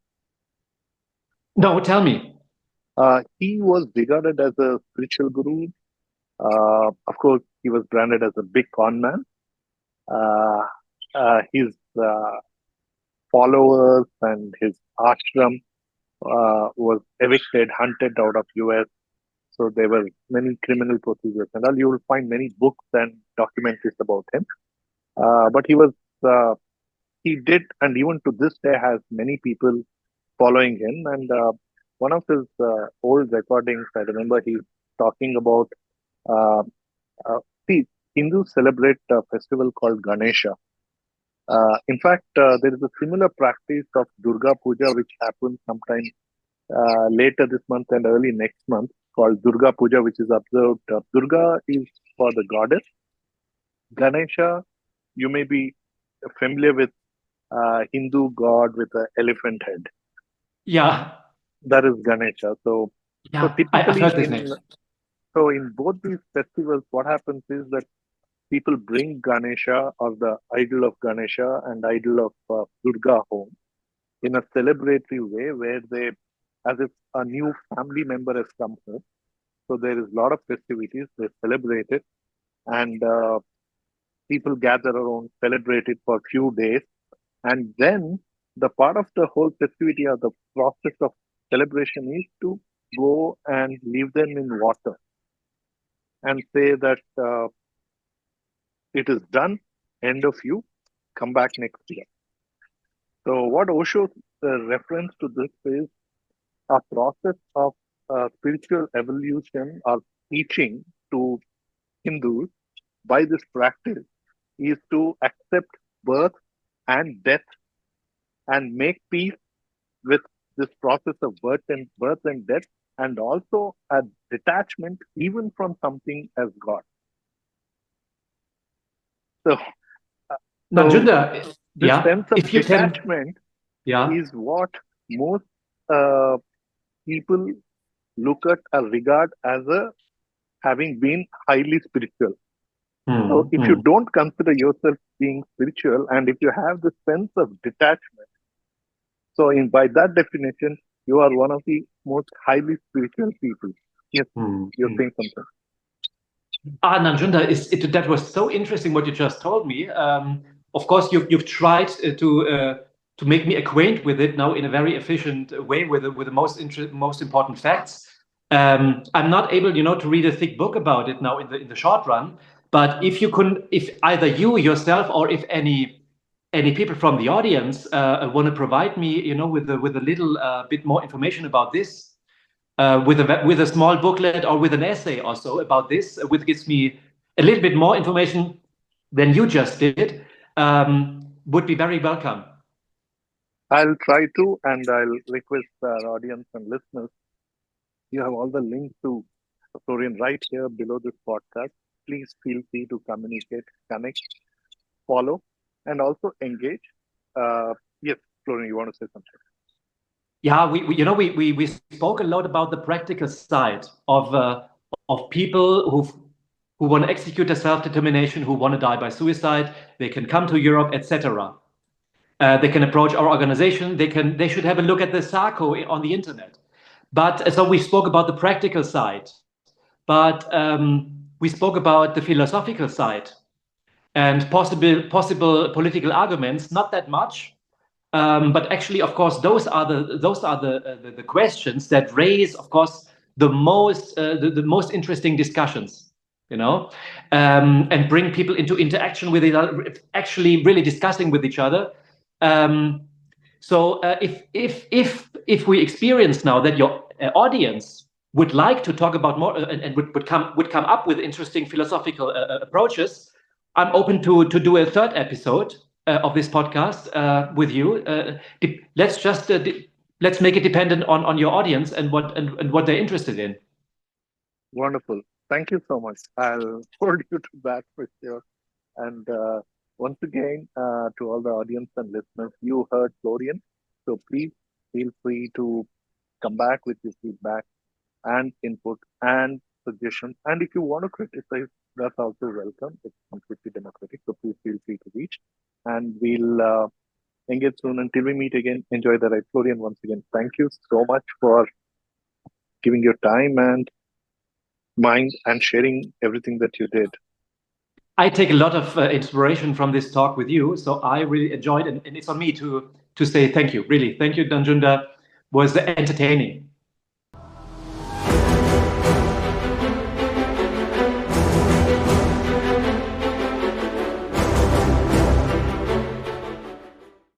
No, tell me. He was regarded as a spiritual guru. Of course, he was branded as a big con man. His followers and his ashram was evicted, hunted out of US. So there were many criminal procedures, and all. You will find many books and documentaries about him. But he did, and even to this day has many people following him. And one of his old recordings, I remember he's talking about. Uh, see, Hindus celebrate a festival called Ganesha. In fact, there is a similar practice of Durga Puja, which happens sometime later this month and early next month, called Durga Puja, which is observed. Durga is for the goddess. Ganesha, you may be familiar with Hindu god with an elephant head. Yeah. That is Ganesha. So I've typically heard this name. in both these festivals, what happens is that people bring Ganesha or the idol of Ganesha and idol of Durga home in a celebratory way, where they, as if a new family member has come home. So there is a lot of festivities. They celebrate it, and people gather around, celebrate it for a few days, and then the part of the whole festivity or the process of celebration is to go and leave them in water and say that it is done, end of you, come back next year. So what Osho's reference to this is a process of spiritual evolution or teaching to Hindus by this practice is to accept birth and death and make peace with this process of birth and death, and also a detachment even from something as God. So, Nanjunda, this sense of if you detachment is what most people look at or regard as a having been highly spiritual. So if you don't consider yourself being spiritual, and if you have the sense of detachment, so by that definition, you are one of the most highly spiritual people. Yes, you're saying something. Nanjunda, that was so interesting what you just told me. Of course, you've tried to make me acquaint with it now in a very efficient way with the most important facts. I'm not able, to read a thick book about it now in the short run. But if either you yourself or if any people from the audience want to provide me, with a little bit more information about this, with a small booklet or with an essay or so about this, which gives me a little bit more information than you just did, would be very welcome. I'll try to, and I'll request our audience and listeners. You have all the links to Florian right here below this podcast. Please feel free to communicate, connect. follow and also engage. Yes, Florian, you want to say something? Yeah, we spoke a lot about the practical side of people who want to execute their self-determination, who want to die by suicide. They can come to Europe, etc. They can approach our organization. They should have a look at the SACO on the internet. But so we spoke about the practical side, but we spoke about the philosophical side and possible political arguments. Not that much. But actually, of course, those are the questions that raise, of course, the most interesting discussions, and bring people into interaction with each other, actually really discussing with each other. So if we experience now that your audience would like to talk about more and would come up with interesting philosophical approaches, I'm open to do a third episode of this podcast with you. Let's make it dependent on your audience and what they're interested in. Wonderful. Thank you so much. I'll hold you to that for sure. And once again, to all the audience and listeners, you heard Florian. So please feel free to come back with your feedback and input and suggestions. And if you want to criticize, that's also welcome. It's completely democratic. So please feel free to reach. And we'll engage soon. Until we meet again, enjoy the ride. Florian, once again, thank you so much for giving your time and mind and sharing everything that you did. I take a lot of inspiration from this talk with you, so I really enjoyed it, and it's on me to say thank you. Really, thank you, Nanjunda. Was entertaining.